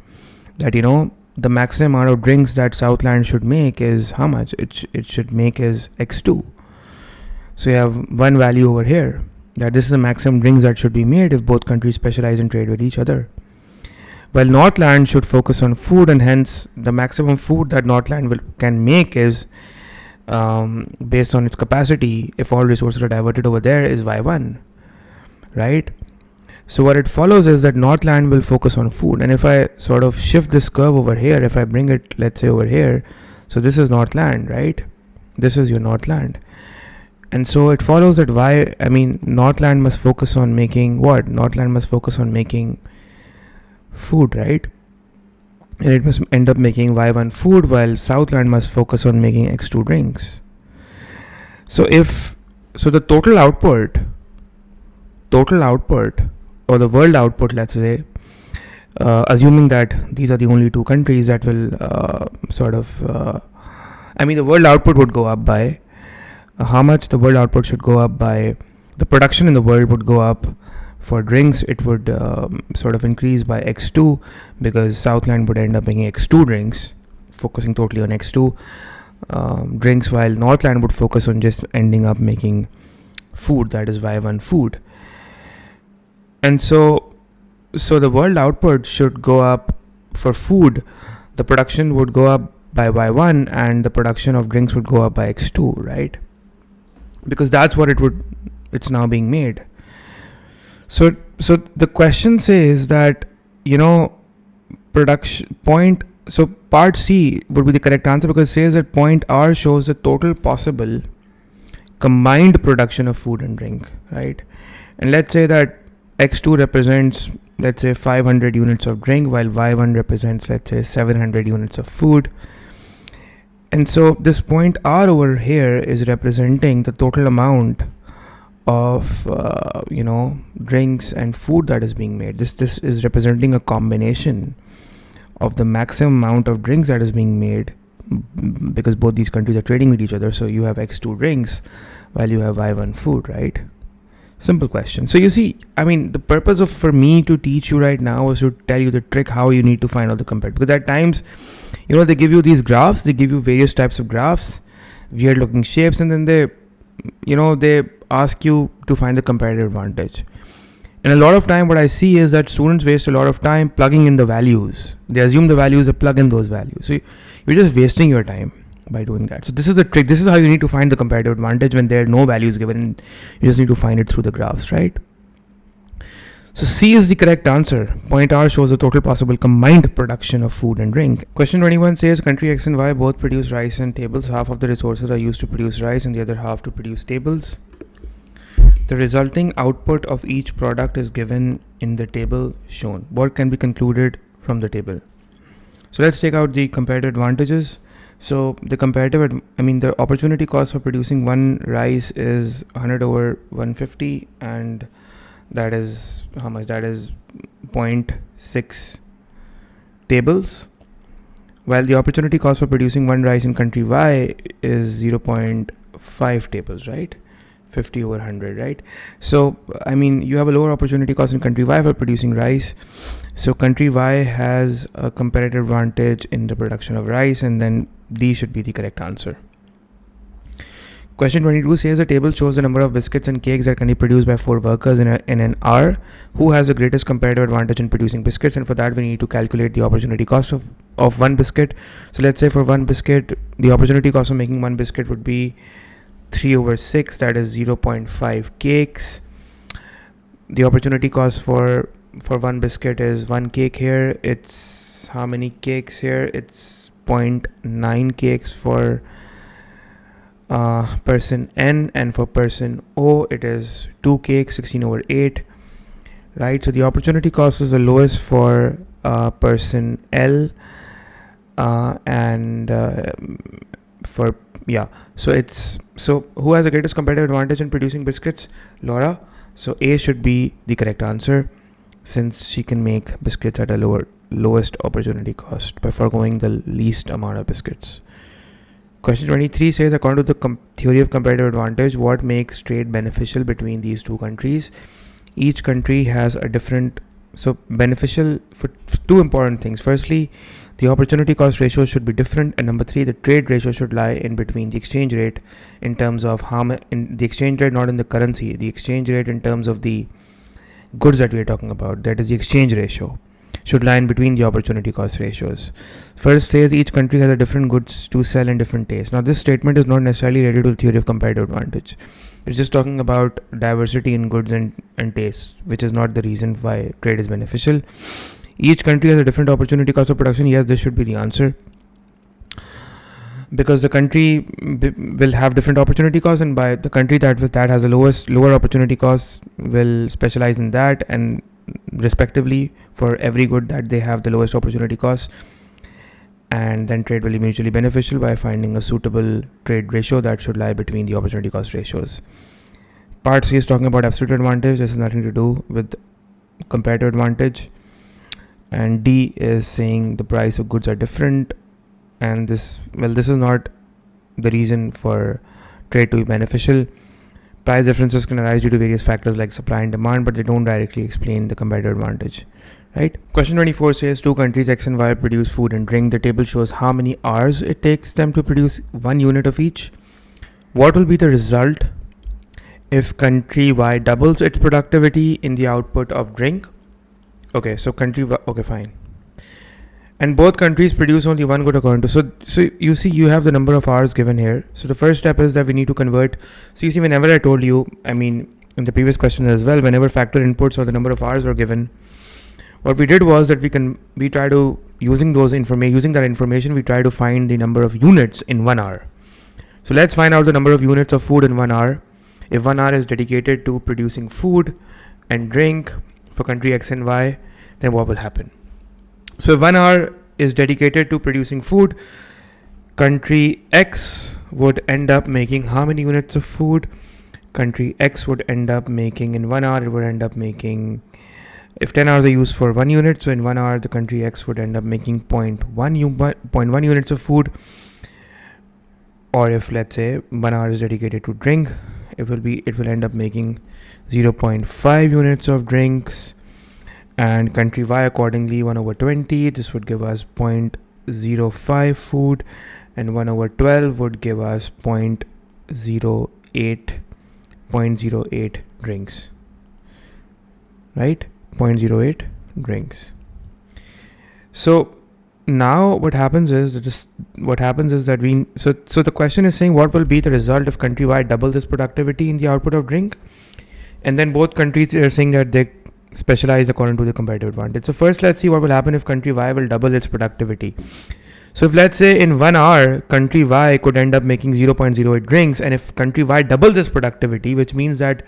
that the maximum amount of drinks that Southland should make is how much it should make is X2. So you have one value over here, that this is the maximum drinks that should be made if both countries specialize and trade with each other. While Northland should focus on food, and hence the maximum food that Northland can make is based on its capacity, if all resources are diverted over there, is Y1, right? So what it follows is that Northland will focus on food. And if I sort of shift this curve over here, if I bring it, let's say over here, so this is Northland, right? This is your Northland. And so it follows that Northland must focus on making what? Northland must focus on making food, right? And it must end up making Y1 food, while Southland must focus on making X2 drinks. So the total output, or the world output, let's say, assuming that these are the only two countries that will the world output would go up by how much? The world output should go up by, the production in the world would go up. For drinks, it would increase by X2, because Southland would end up making X2 drinks, focusing totally on X2 drinks, while Northland would focus on just ending up making food, that is Y1 food. And so the world output should go up for food. The production would go up by Y1, and the production of drinks would go up by X2, right? Because that's what it's now being made. So the question says that, production point. So part C would be the correct answer, because it says that point R shows the total possible combined production of food and drink, right? And let's say that X2 represents, let's say, 500 units of drink, while Y1 represents, let's say, 700 units of food. And so this point R over here is representing the total amount of drinks and food that is being made. This is representing a combination of the maximum amount of drinks that is being made, because both these countries are trading with each other. So you have X2 drinks while you have Y1 food, right? Simple question. So you see, I mean, the purpose of for me to teach you right now is to tell you the trick how you need to find out the comparative. Because at times, they give you these graphs, they give you various types of graphs, weird looking shapes, and then they ask you to find the comparative advantage. And a lot of time what I see is that students waste a lot of time plugging in the values. They assume the values, they plug in those values. So you're just wasting your time by doing that. So this is the trick. This is how you need to find the comparative advantage when there are no values given. You just need to find it through the graphs, right? So C is the correct answer. Point R shows the total possible combined production of food and drink. Question 21 says country X and Y both produce rice and tables. Half of the resources are used to produce rice and the other half to produce tables. The resulting output of each product is given in the table shown. What can be concluded from the table? So let's take out the comparative advantages. So the the opportunity cost for producing one rice is 100 over 150, and that is how much? That is 0.6 tables. While the opportunity cost for producing one rice in country Y is 0.5 tables, right? 50 over 100, right? So you have a lower opportunity cost in country Y for producing rice. So country Y has a comparative advantage in the production of rice, and then D should be the correct answer. Question 22 says the table shows the number of biscuits and cakes that can be produced by 4 workers in an hour. Who has the greatest comparative advantage in producing biscuits? And for that we need to calculate the opportunity cost of one biscuit. So let's say for one biscuit, the opportunity cost of making one biscuit would be 3 over 6, that is 0.5 cakes. The opportunity cost for one biscuit is 1 cake here. It's how many cakes here? It's 0.9 cakes for person N, and for person O it is 2 cakes, 16 over 8, right? So the opportunity cost is the lowest for person L, so who has the greatest competitive advantage in producing biscuits? Laura. So A should be the correct answer, since she can make biscuits at a lowest opportunity cost by foregoing the least amount of biscuits. Question 23 says according to the theory of comparative advantage, what makes trade beneficial between these two countries? Each country has a different, so beneficial for two important things. Firstly, the opportunity cost ratio should be different, and number 3, the trade ratio should lie in between the exchange rate in terms of in the exchange rate, not in the currency, the exchange rate in terms of the goods that we are talking about, that is the exchange ratio, should lie in between the opportunity cost ratios. First says each country has a different goods to sell in different tastes. Now this statement is not necessarily related to the theory of comparative advantage. It's just talking about diversity in goods and tastes, which is not the reason why trade is beneficial. Each country has a different opportunity cost of production. Yes, this should be the answer, because the country will have different opportunity costs, and by the country that has the lower opportunity costs will specialize in that, and respectively for every good that they have the lowest opportunity cost, and then trade will be mutually beneficial by finding a suitable trade ratio that should lie between the opportunity cost ratios. Part C is talking about absolute advantage. This has nothing to do with comparative advantage. And D is saying the price of goods are different, and this is not the reason for trade to be beneficial. Price differences can arise due to various factors like supply and demand, but they don't directly explain the comparative advantage, right? Question 24 says two countries X and Y produce food and drink. The table shows how many hours it takes them to produce 1 unit of each. What will be the result if country Y doubles its productivity in the output of drink? Okay, so country Y, okay, fine. And both countries produce only one good according to. So you see, you have the number of hours given here. So the first step is that we need to convert. So you see, whenever I told you, in the previous question as well, whenever factor inputs or the number of hours were given, what we did was that we try to using that information, we try to find the number of units in 1 hour. So let's find out the number of units of food in 1 hour. If 1 hour is dedicated to producing food and drink for country X and Y, then what will happen? So if 1 hour is dedicated to producing food, country X would end up making how many units of food? Country X would end up making, in 1 hour, it would end up making, if 10 hours are used for 1 unit, so in 1 hour, the country X would end up making 0.1 units of food. Or if, let's say, 1 hour is dedicated to drink, it will end up making 0.5 units of drinks. And country Y, accordingly, 1/20, this would give us 0.05 food, and 1/12 would give us 0.08 drinks, right? 0.08 drinks. So now what happens is that so the question is saying what will be the result if country Y doubles its productivity in the output of drink, and then both countries are saying that they specialize according to the comparative advantage. So first, let's see what will happen if country Y will double its productivity. So if, let's say, in 1 hour, country Y could end up making 0.08 drinks, and if country Y doubles its productivity, which means that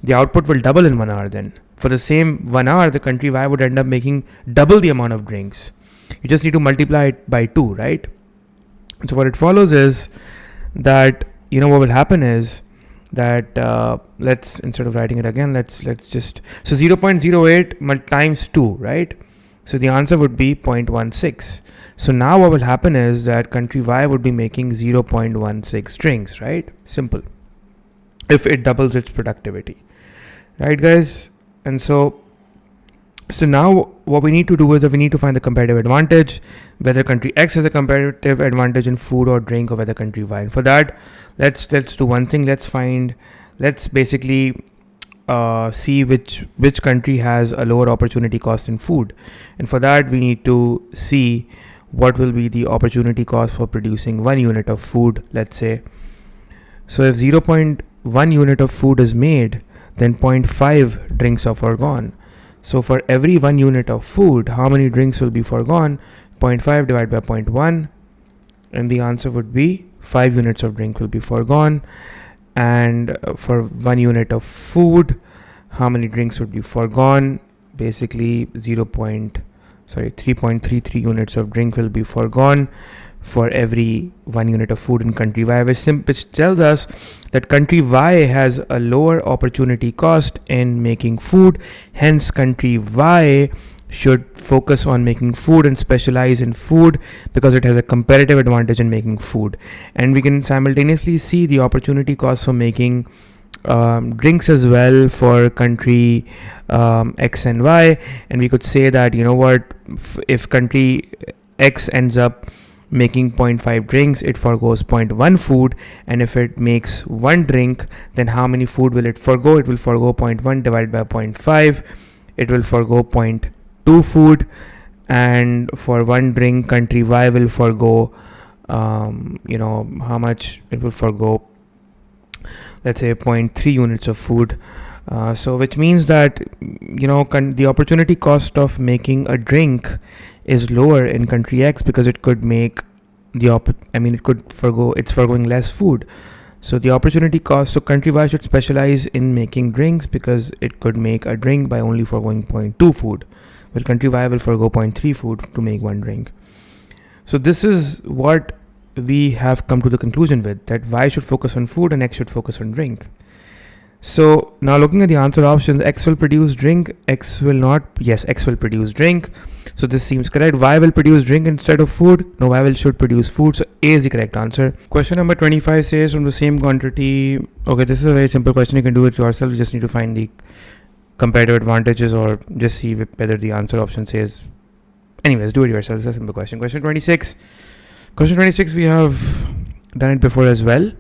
the output will double in 1 hour, then for the same 1 hour, the country Y would end up making double the amount of drinks. You just need to multiply it by 2, right? So what it follows is that, what will happen is that let's, instead of writing it again, let's just, so 0.08 times 2, right? So the answer would be 0.16. So now what will happen is that country Y would be making 0.16 drinks, right? Simple. If it doubles its productivity, right, guys? And so now what we need to do is that we need to find the comparative advantage, whether country X has a comparative advantage in food or drink, or whether country Y. And for that, let's do one thing. Let's basically see which country has a lower opportunity cost in food. And for that, we need to see what will be the opportunity cost for producing 1 unit of food, let's say. So if 0.1 unit of food is made, then 0.5 drinks are foregone. So for every 1 unit of food, how many drinks will be foregone? 0.5 divided by 0.1, and the answer would be 5 units of drink will be foregone. And for 1 unit of food, how many drinks would be foregone? Basically 3.33 units of drink will be foregone for every 1 unit of food in country Y, which tells us that country Y has a lower opportunity cost in making food. Hence, country Y should focus on making food and specialize in food because it has a comparative advantage in making food. And we can simultaneously see the opportunity cost for making drinks as well for country X and Y. And we could say that, if country X ends up making 0.5 drinks, it forgoes 0.1 food, and if it makes 1 drink, then how many food will it forgo? It will forgo 0.1 divided by 0.5. It will forgo 0.2 food, and for 1 drink, country Y will forgo how much it will forgo, let's say 0.3 units of food. So which means that the opportunity cost of making a drink is lower in country X because it could make it's forgoing less food. So the opportunity cost, so country Y should specialize in making drinks because it could make a drink by only forgoing 0.2 food, while country Y will forgo 0.3 food to make 1 drink. So this is what we have come to the conclusion with, that Y should focus on food and X should focus on drink. So now looking at the answer options, X will produce drink, X will not. Yes, X will produce drink. So this seems correct. Y will produce drink instead of food. No, Y should produce food. So A is the correct answer. Question number 25 says from the same quantity. Okay, this is a very simple question. You can do it yourself. You just need to find the comparative advantages or just see whether the answer option says. Anyways, do it yourself. It's a simple question. Question 26. Question 26, we have done it before as well.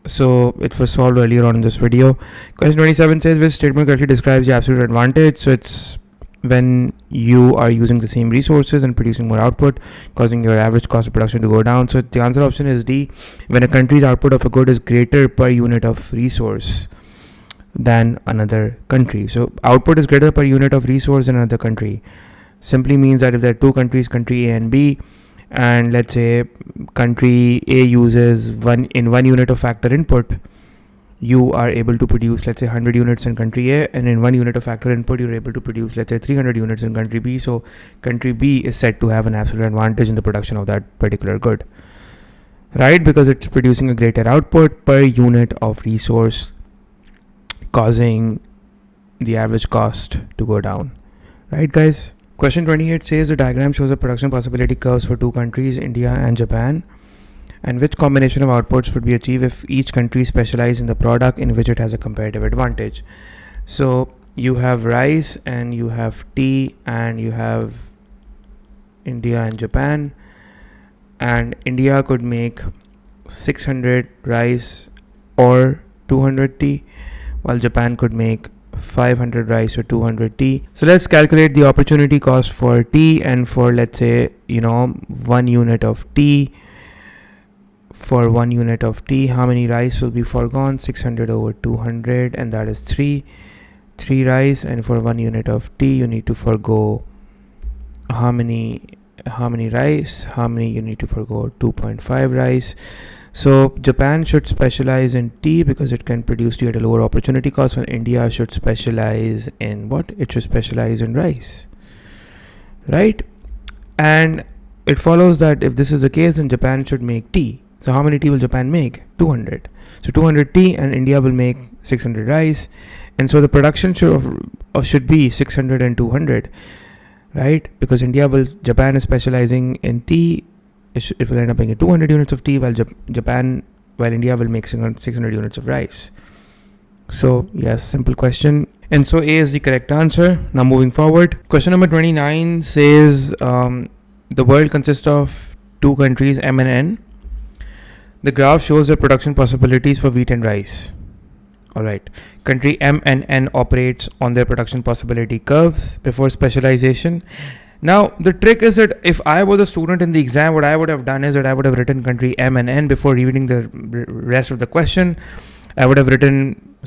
So it was solved earlier on in this video. Question 27 says which statement correctly describes the absolute advantage? So it's when you are using the same resources and producing more output, causing your average cost of production to go down. So the answer option is D, when a country's output of a good is greater per unit of resource. than another country. So output is greater per unit of resource in another country. Simply means that if there are two countries, country A and B, and let's say country A uses one unit of factor input, you are able to produce, let's say, 100 units in country A, and in 1 unit of factor input you're able to produce, let's say, 300 units in country B. So country B is said to have an absolute advantage in the production of that particular good, right? Because it's producing a greater output per unit of resource, causing the average cost to go down, right, guys? Question 28 says the diagram shows the production possibility curves for two countries, India and Japan, and which combination of outputs would be achieved if each country specializes in the product in which it has a comparative advantage. So you have rice and you have tea and you have India and Japan, and India could make 600 rice or 200 tea, while Japan could make 500 rice or 200 tea. So let's calculate the opportunity cost for tea and for, let's say, 1 unit of tea. For 1 unit of tea, how many rice will be foregone? 600 over 200, and that is 3 rice. And for 1 unit of tea, you need to forego how many rice? You need to forego 2.5 rice. So Japan should specialize in tea because it can produce tea at a lower opportunity cost, while India should specialize in what? It should specialize in rice, right? And it follows that if this is the case, then Japan should make tea. So how many tea will Japan make? 200. So 200 tea, and India will make 600 rice. And so the production should be 600 and 200, right? Because Japan is specializing in tea. It will end up making 200 units of tea, while India will make 600 units of rice. So yes, simple question. And so A is the correct answer. Now moving forward, question number 29 says the world consists of two countries, M and N. The graph shows the production possibilities for wheat and rice. Alright, country M and N operates on their production possibility curves before specialization. Now, the trick is that if I was a student in the exam, what I would have done is that I would have written country M and N before reading the rest of the question. I would have written,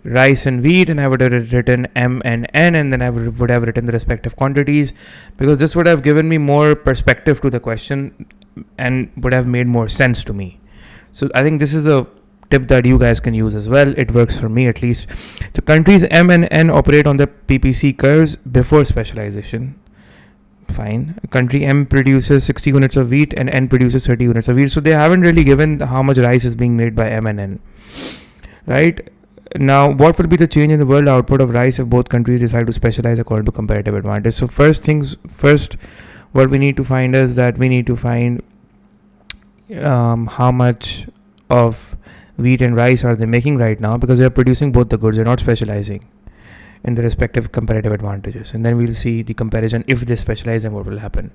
rice and wheat, and I would have written M and N, and then I would have written the respective quantities, because this would have given me more perspective to the question and would have made more sense to me. So I think this is a tip that you guys can use as well. It works for me at least. So countries M and N operate on the PPC curves before specialization. Fine. Country M produces 60 units of wheat and N produces 30 units of wheat. So they haven't really given how much rice is being made by M and N. Right? Now, what will be the change in the world output of rice if both countries decide to specialize according to comparative advantage? So first, what we need to find is that we need to find how much of wheat and rice are they making right now, because they are producing both the goods. They're not specializing in the respective comparative advantages, and then we'll see the comparison. If they specialize, then what will happen.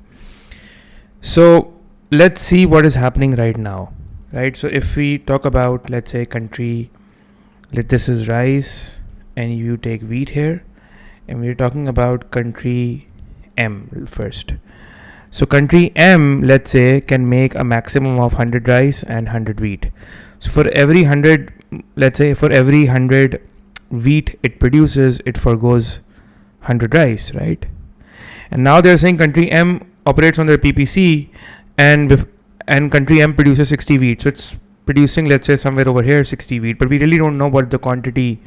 So let's see what is happening right now, right? So if we talk about, let's say, country, this is rice and you take wheat here, and we're talking about country M first. So country M, let's say, can make a maximum of 100 rice and 100 wheat. So for every 100, let's say for every 100 wheat it produces, it forgoes 100 rice, right? And now they're saying country M operates on their PPC, and country M produces 60 wheat. So it's producing, let's say, somewhere over here 60 wheat, but we really don't know what the quantity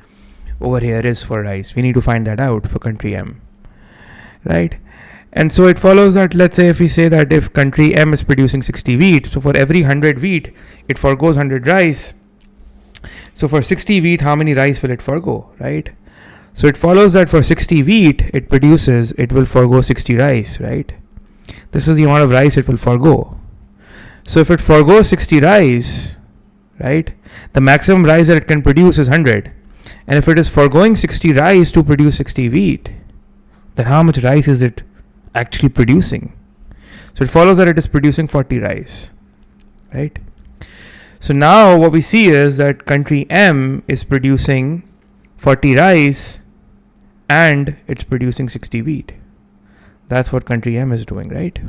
over here is for rice. We need to find that out for country M, right? And so it follows that, let's say, if we say that if country M is producing 60 wheat, so for every 100 wheat, it forgoes 100 rice. So for 60 wheat, how many rice will it forgo, right? So it follows that for 60 wheat it will forgo 60 rice, right? This is the amount of rice it will forgo. So if it forgoes 60 rice, right, the maximum rice that it can produce is 100. And if it is forgoing 60 rice to produce 60 wheat, then how much rice is it actually producing? So it follows that it is producing 40 rice, right? So now what we see is that country M is producing 40 rice and it's producing 60 wheat. That's what country M is doing, right?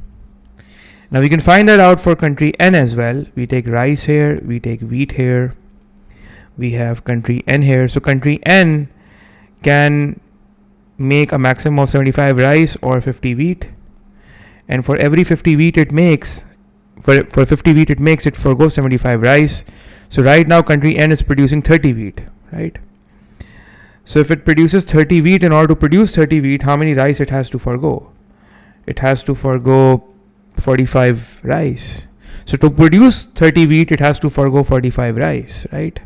Now we can find that out for country N as well. We take rice here, we take wheat here, we have country N here. So country N can make a maximum of 75 rice or 50 wheat, and for every 50 wheat it makes, for 50 wheat it makes, it forgoes 75 rice. So right now country N is producing 30 wheat, right? So if it produces 30 wheat, in order to produce 30 wheat, how many rice it has to forgo? It has to forgo 45 rice. So to produce 30 wheat, it has to forgo 45 rice, right?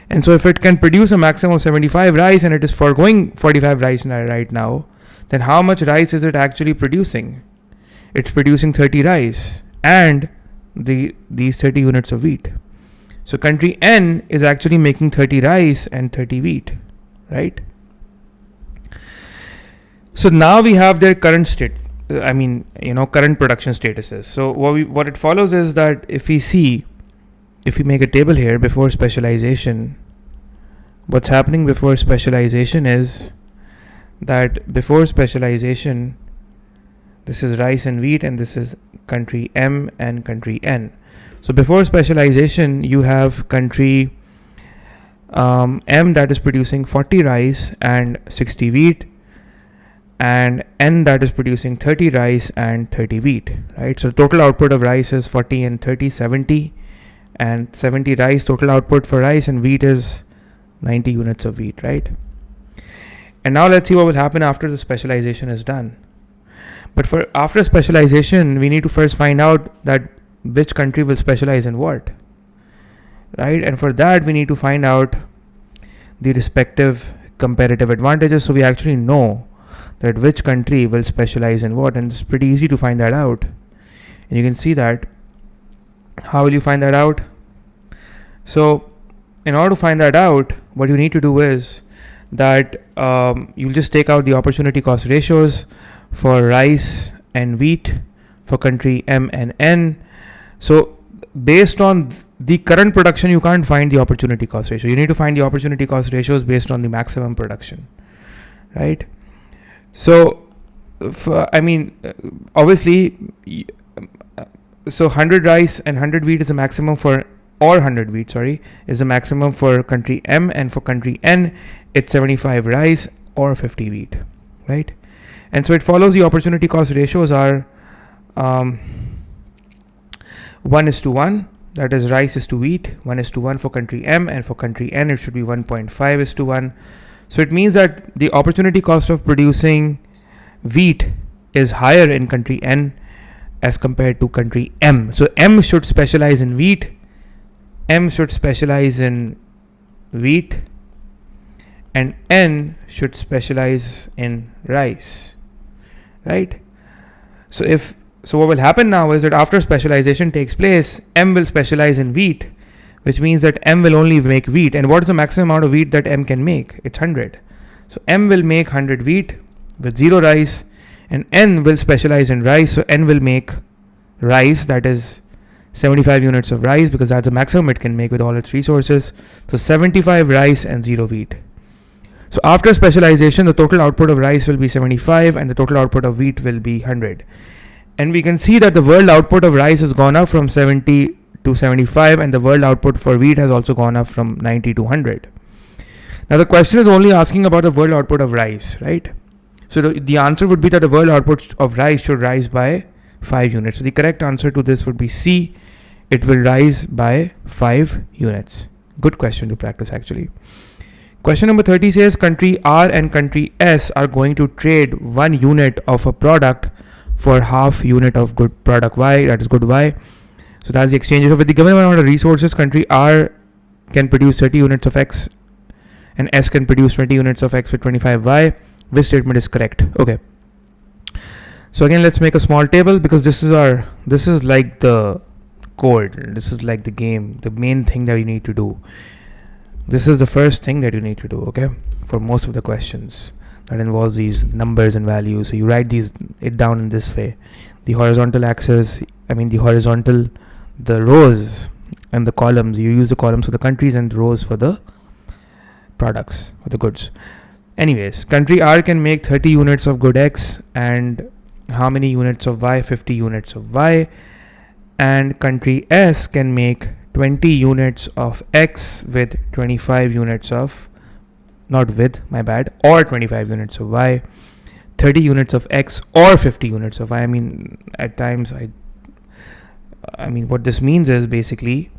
And so if it can produce a maximum of 75 rice and it is foregoing 45 rice right now, then how much rice is it actually producing? It's producing 30 rice and these 30 units of wheat. So country N is actually making 30 rice and 30 wheat, right? So now we have their current state, current production statuses. So what it follows is that if we make a table here before specialization, what's happening before specialization is that before specialization, this is rice and wheat, and this is country M and country N. So before specialization, you have country M that is producing 40 rice and 60 wheat, and N that is producing 30 rice and 30 wheat, right? So total output of rice is 40 and 30, 70, and 70 rice total output for rice, and wheat is 90 units of wheat, right? And now let's see what will happen after the specialization is done. But for after specialization, we need to first find out that which country will specialize in what, right? And for that, we need to find out the respective comparative advantages, so we actually know that which country will specialize in what, and it's pretty easy to find that out. And you can see that. How will you find that out? So in order to find that out, what you need to do is that you'll just take out the opportunity cost ratios for rice and wheat for country M and N. So based on the current production, you can't find the opportunity cost ratio. You need to find the opportunity cost ratios based on the maximum production, right? So, obviously, so 100 rice and 100 wheat is a maximum for, or 100 wheat, is the maximum for country M, and for country N, it's 75 rice or 50 wheat, right? And so it follows the opportunity cost ratios are 1:1, that is rice is to wheat, 1:1 for country M, and for country N, it should be 1.5:1. So it means that the opportunity cost of producing wheat is higher in country N as compared to country M. So M should specialize in wheat, and N should specialize in rice, right? So what will happen now is that after specialization takes place, M will specialize in wheat, which means that M will only make wheat. And what is the maximum amount of wheat that M can make? It's 100. So M will make 100 wheat with 0 rice, and N will specialize in rice. So N will make rice, that is 75 units of rice, because that's the maximum it can make with all its resources. So 75 rice and 0 wheat. So after specialization, the total output of rice will be 75 and the total output of wheat will be 100. And we can see that the world output of rice has gone up from 70 to 75, and the world output for wheat has also gone up from 90 to 100. Now the question is only asking about the world output of rice, right? So the answer would be that the world output of rice should rise by 5 units. So the correct answer to this would be C. It will rise by 5 units. Good question to practice actually. Question number 30 says country R and country S are going to trade 1 unit of a product for half unit of good product Y, that is good Y. So that's the exchange. So with the given amount of resources, country R can produce 30 units of X and S can produce 20 units of X with 25 Y. Which statement is correct? Okay. So again, let's make a small table, because this is like the code. This is like the game, the main thing that you need to do. This is the first thing that you need to do, okay, for most of the questions that involves these numbers and values. So you write it down in this way. The horizontal axis, the rows and the columns, you use the columns for the countries and the rows for the products, for the goods. Anyways, country R can make 30 units of good X and how many units of Y? 50 units of Y. And country S can make 20 units of X with 25 units of not with, my bad, or 25 units of y, 30 units of x, or 50 units of y. I mean, at times, I mean, what this means is basically,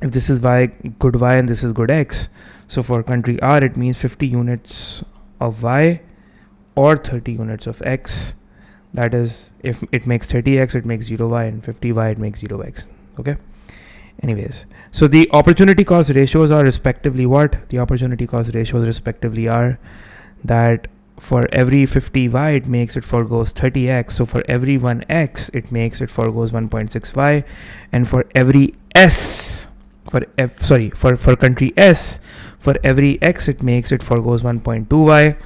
if this is good y and this is good x, so for country R, it means 50 units of y or 30 units of x. That is, if it makes 30x, it makes 0y, and 50y, it makes 0x. Okay. Anyways, so the opportunity cost ratios are respectively what? The opportunity cost ratios respectively are that for every 50y, it makes it forgoes 30x. So for every 1x, it makes it forgoes 1.6y, and for every s, for country S, for every x, it makes it forgoes 1.2y.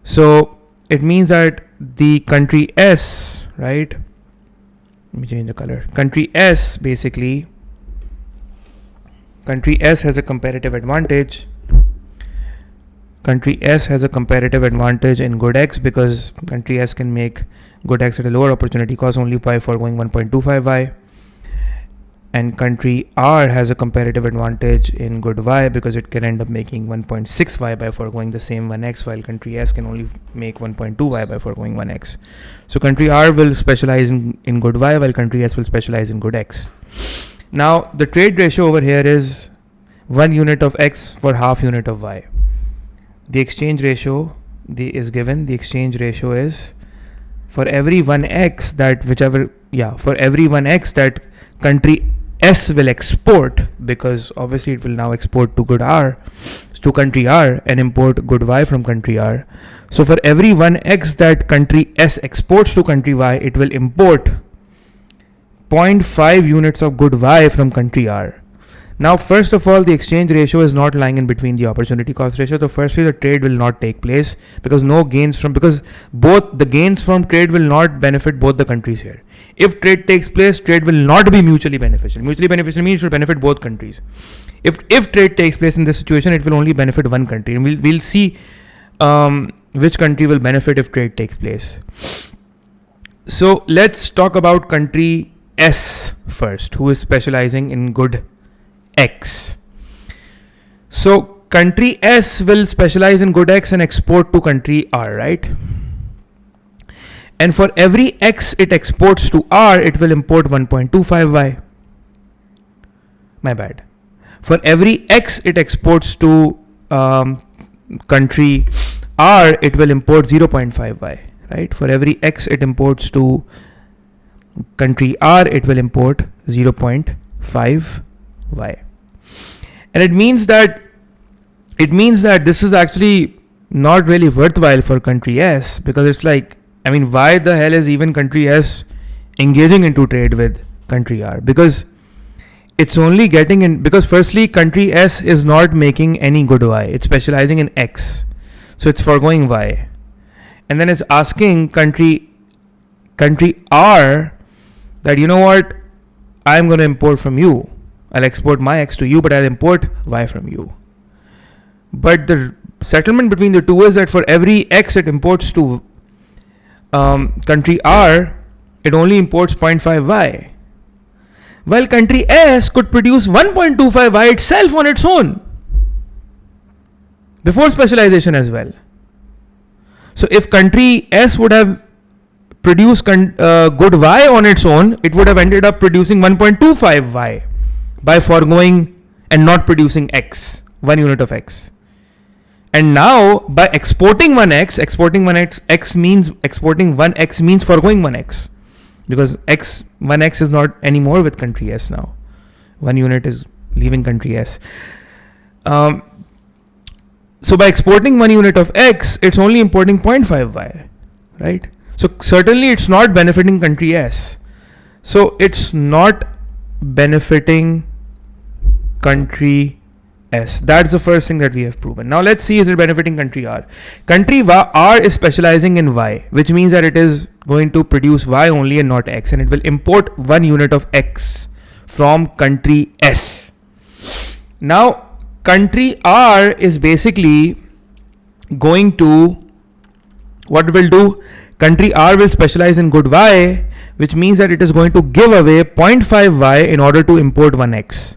So it means that the country S, right? Let me change the color. Country S, basically, country S has a comparative advantage. Country S has a comparative advantage in good X because country S can make good X at a lower opportunity cost only by foregoing 1.25y. And country R has a comparative advantage in good Y because it can end up making 1.6y by foregoing the same 1x, while country S can only make 1.2y by foregoing 1x. So country R will specialize in good Y, while country S will specialize in good X. Now, the trade ratio over here is 1 unit of X for half unit of Y. The exchange ratio is given. The exchange ratio is for every 1x for every 1x that country S will export, because obviously it will now export to country R and import good Y from country R. So for every 1x that country S exports to country Y, it will import 0.5 units of good Y from country R. Now, first of all, the exchange ratio is not lying in between the opportunity cost ratio. So firstly, the trade will not take place because both the gains from trade will not benefit both the countries here. If trade takes place, trade will not be mutually beneficial. Mutually beneficial means it should benefit both countries. If trade takes place in this situation, it will only benefit one country, and we'll see which country will benefit if trade takes place. So let's talk about country S first, who is specializing in good X. So country S will specialize in good X and export to country R, right? And for every X it exports to R, it will import 1.25y. My bad. For every X it exports to country R, it will import 0.5y, right? For every X it imports to country R, it will import 0.5y. And it means that this is actually not really worthwhile for country S, because it's like, I mean, why the hell is even country S engaging into trade with country R? Because it's only getting in, because firstly, country S is not making any good Y. It's specializing in X. So it's foregoing Y. And then it's asking country R that, you know what, I'm going to import from you. I'll export my X to you, but I'll import Y from you. But the settlement between the two is that for every X it imports to country R, it only imports 0.5y. While country S could produce 1.25y itself on its own before specialization as well. So if country S would have produced good Y on its own, it would have ended up producing 1.25y by foregoing and not producing X, 1 unit of X. And now by exporting 1x, exporting 1x means foregoing 1x, because 1x is not anymore with country S now. 1 unit is leaving country S. So by exporting 1 unit of X, it's only importing 0.5y, right? So certainly it's not benefiting country S. So it's not benefiting country S. That's the first thing that we have proven. Now let's see, is it benefiting country R? Country R is specializing in Y, which means that it is going to produce Y only and not X, and it will import 1 unit of X from country S. Now country R is basically going to, what it will do? Country R will specialize in good Y, which means that it is going to give away 0.5y in order to import 1x.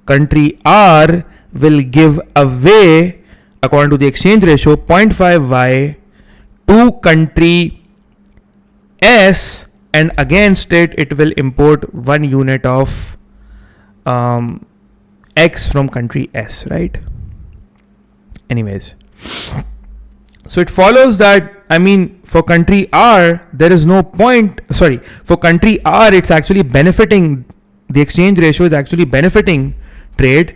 Country R will give away according to the exchange ratio, 0.5y to country S, and against it will import 1 unit of X from country S, right? Anyways, so it follows that, for country R, there is no point, for country R, it's actually benefiting, the exchange ratio is actually benefiting trade,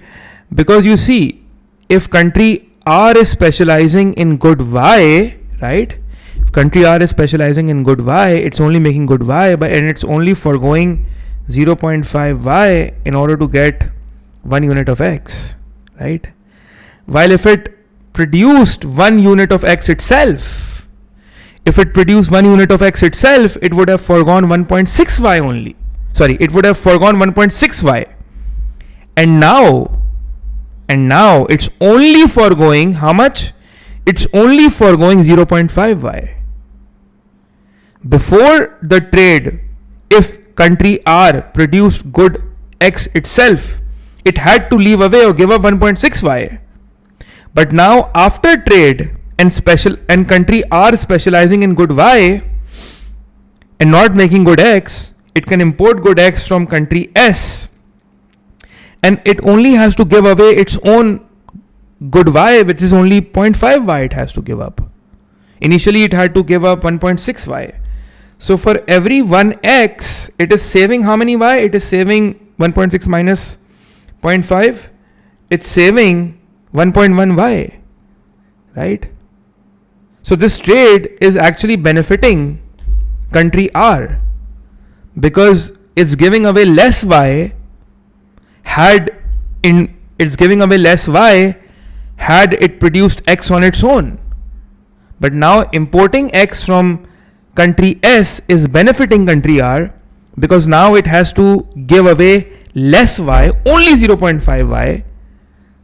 because you see, if country R is specializing in good Y, right? If country R is specializing in good Y, it's only making good Y, and it's only foregoing 0.5 Y in order to get 1 unit of X, right? While if it produced 1 unit of X itself, it would have foregone 1.6 Y only. It would have foregone 1.6 Y. And now it's only foregoing how much? It's only foregoing 0.5 Y. Before the trade, if country R produced good X itself, it had to leave away or give up 1.6 Y. But now after trade and country R specializing in good Y and not making good X, it can import good X from country S, and it only has to give away its own good Y, which is only 0.5 Y it has to give up. Initially it had to give up 1.6 Y. So for every 1X, it is saving how many Y? It is saving 1.6 minus 0.5. It's saving 1.1 Y, right? So this trade is actually benefiting country R because it's giving away less Y had it produced X on its own. But now importing X from country S is benefiting country R because now it has to give away less Y, only 0.5 Y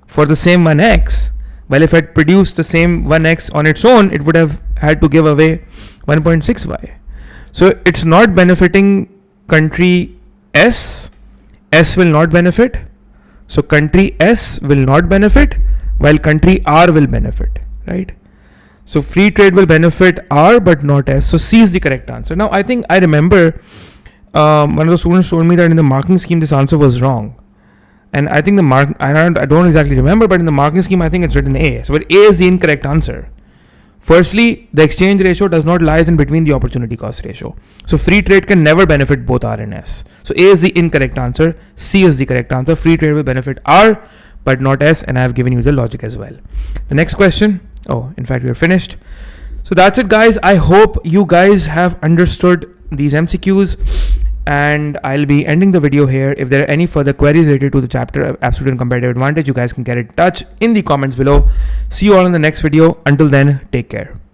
for the same 1X. Well, if it produced the same 1X on its own, it would have had to give away 1.6 Y. So it's not benefiting country S. S will not benefit. So country S will not benefit while country R will benefit, right? So free trade will benefit R but not S. So C is the correct answer. Now I think I remember one of the students told me that in the marking scheme this answer was wrong. And I think I don't exactly remember, but in the marking scheme I think it's written A. So but A is the incorrect answer. Firstly, the exchange ratio does not lie in between the opportunity cost ratio. So free trade can never benefit both R and S. So A is the incorrect answer. C is the correct answer. Free trade will benefit R but not S, and I have given you the logic as well. The next question. Oh, in fact, we are finished. So that's it, guys. I hope you guys have understood these MCQs, and I'll be ending the video here. If there are any further queries related to the chapter of Absolute and Comparative Advantage, you guys can get in touch in the comments below. See you all in the next video. Until then, take care.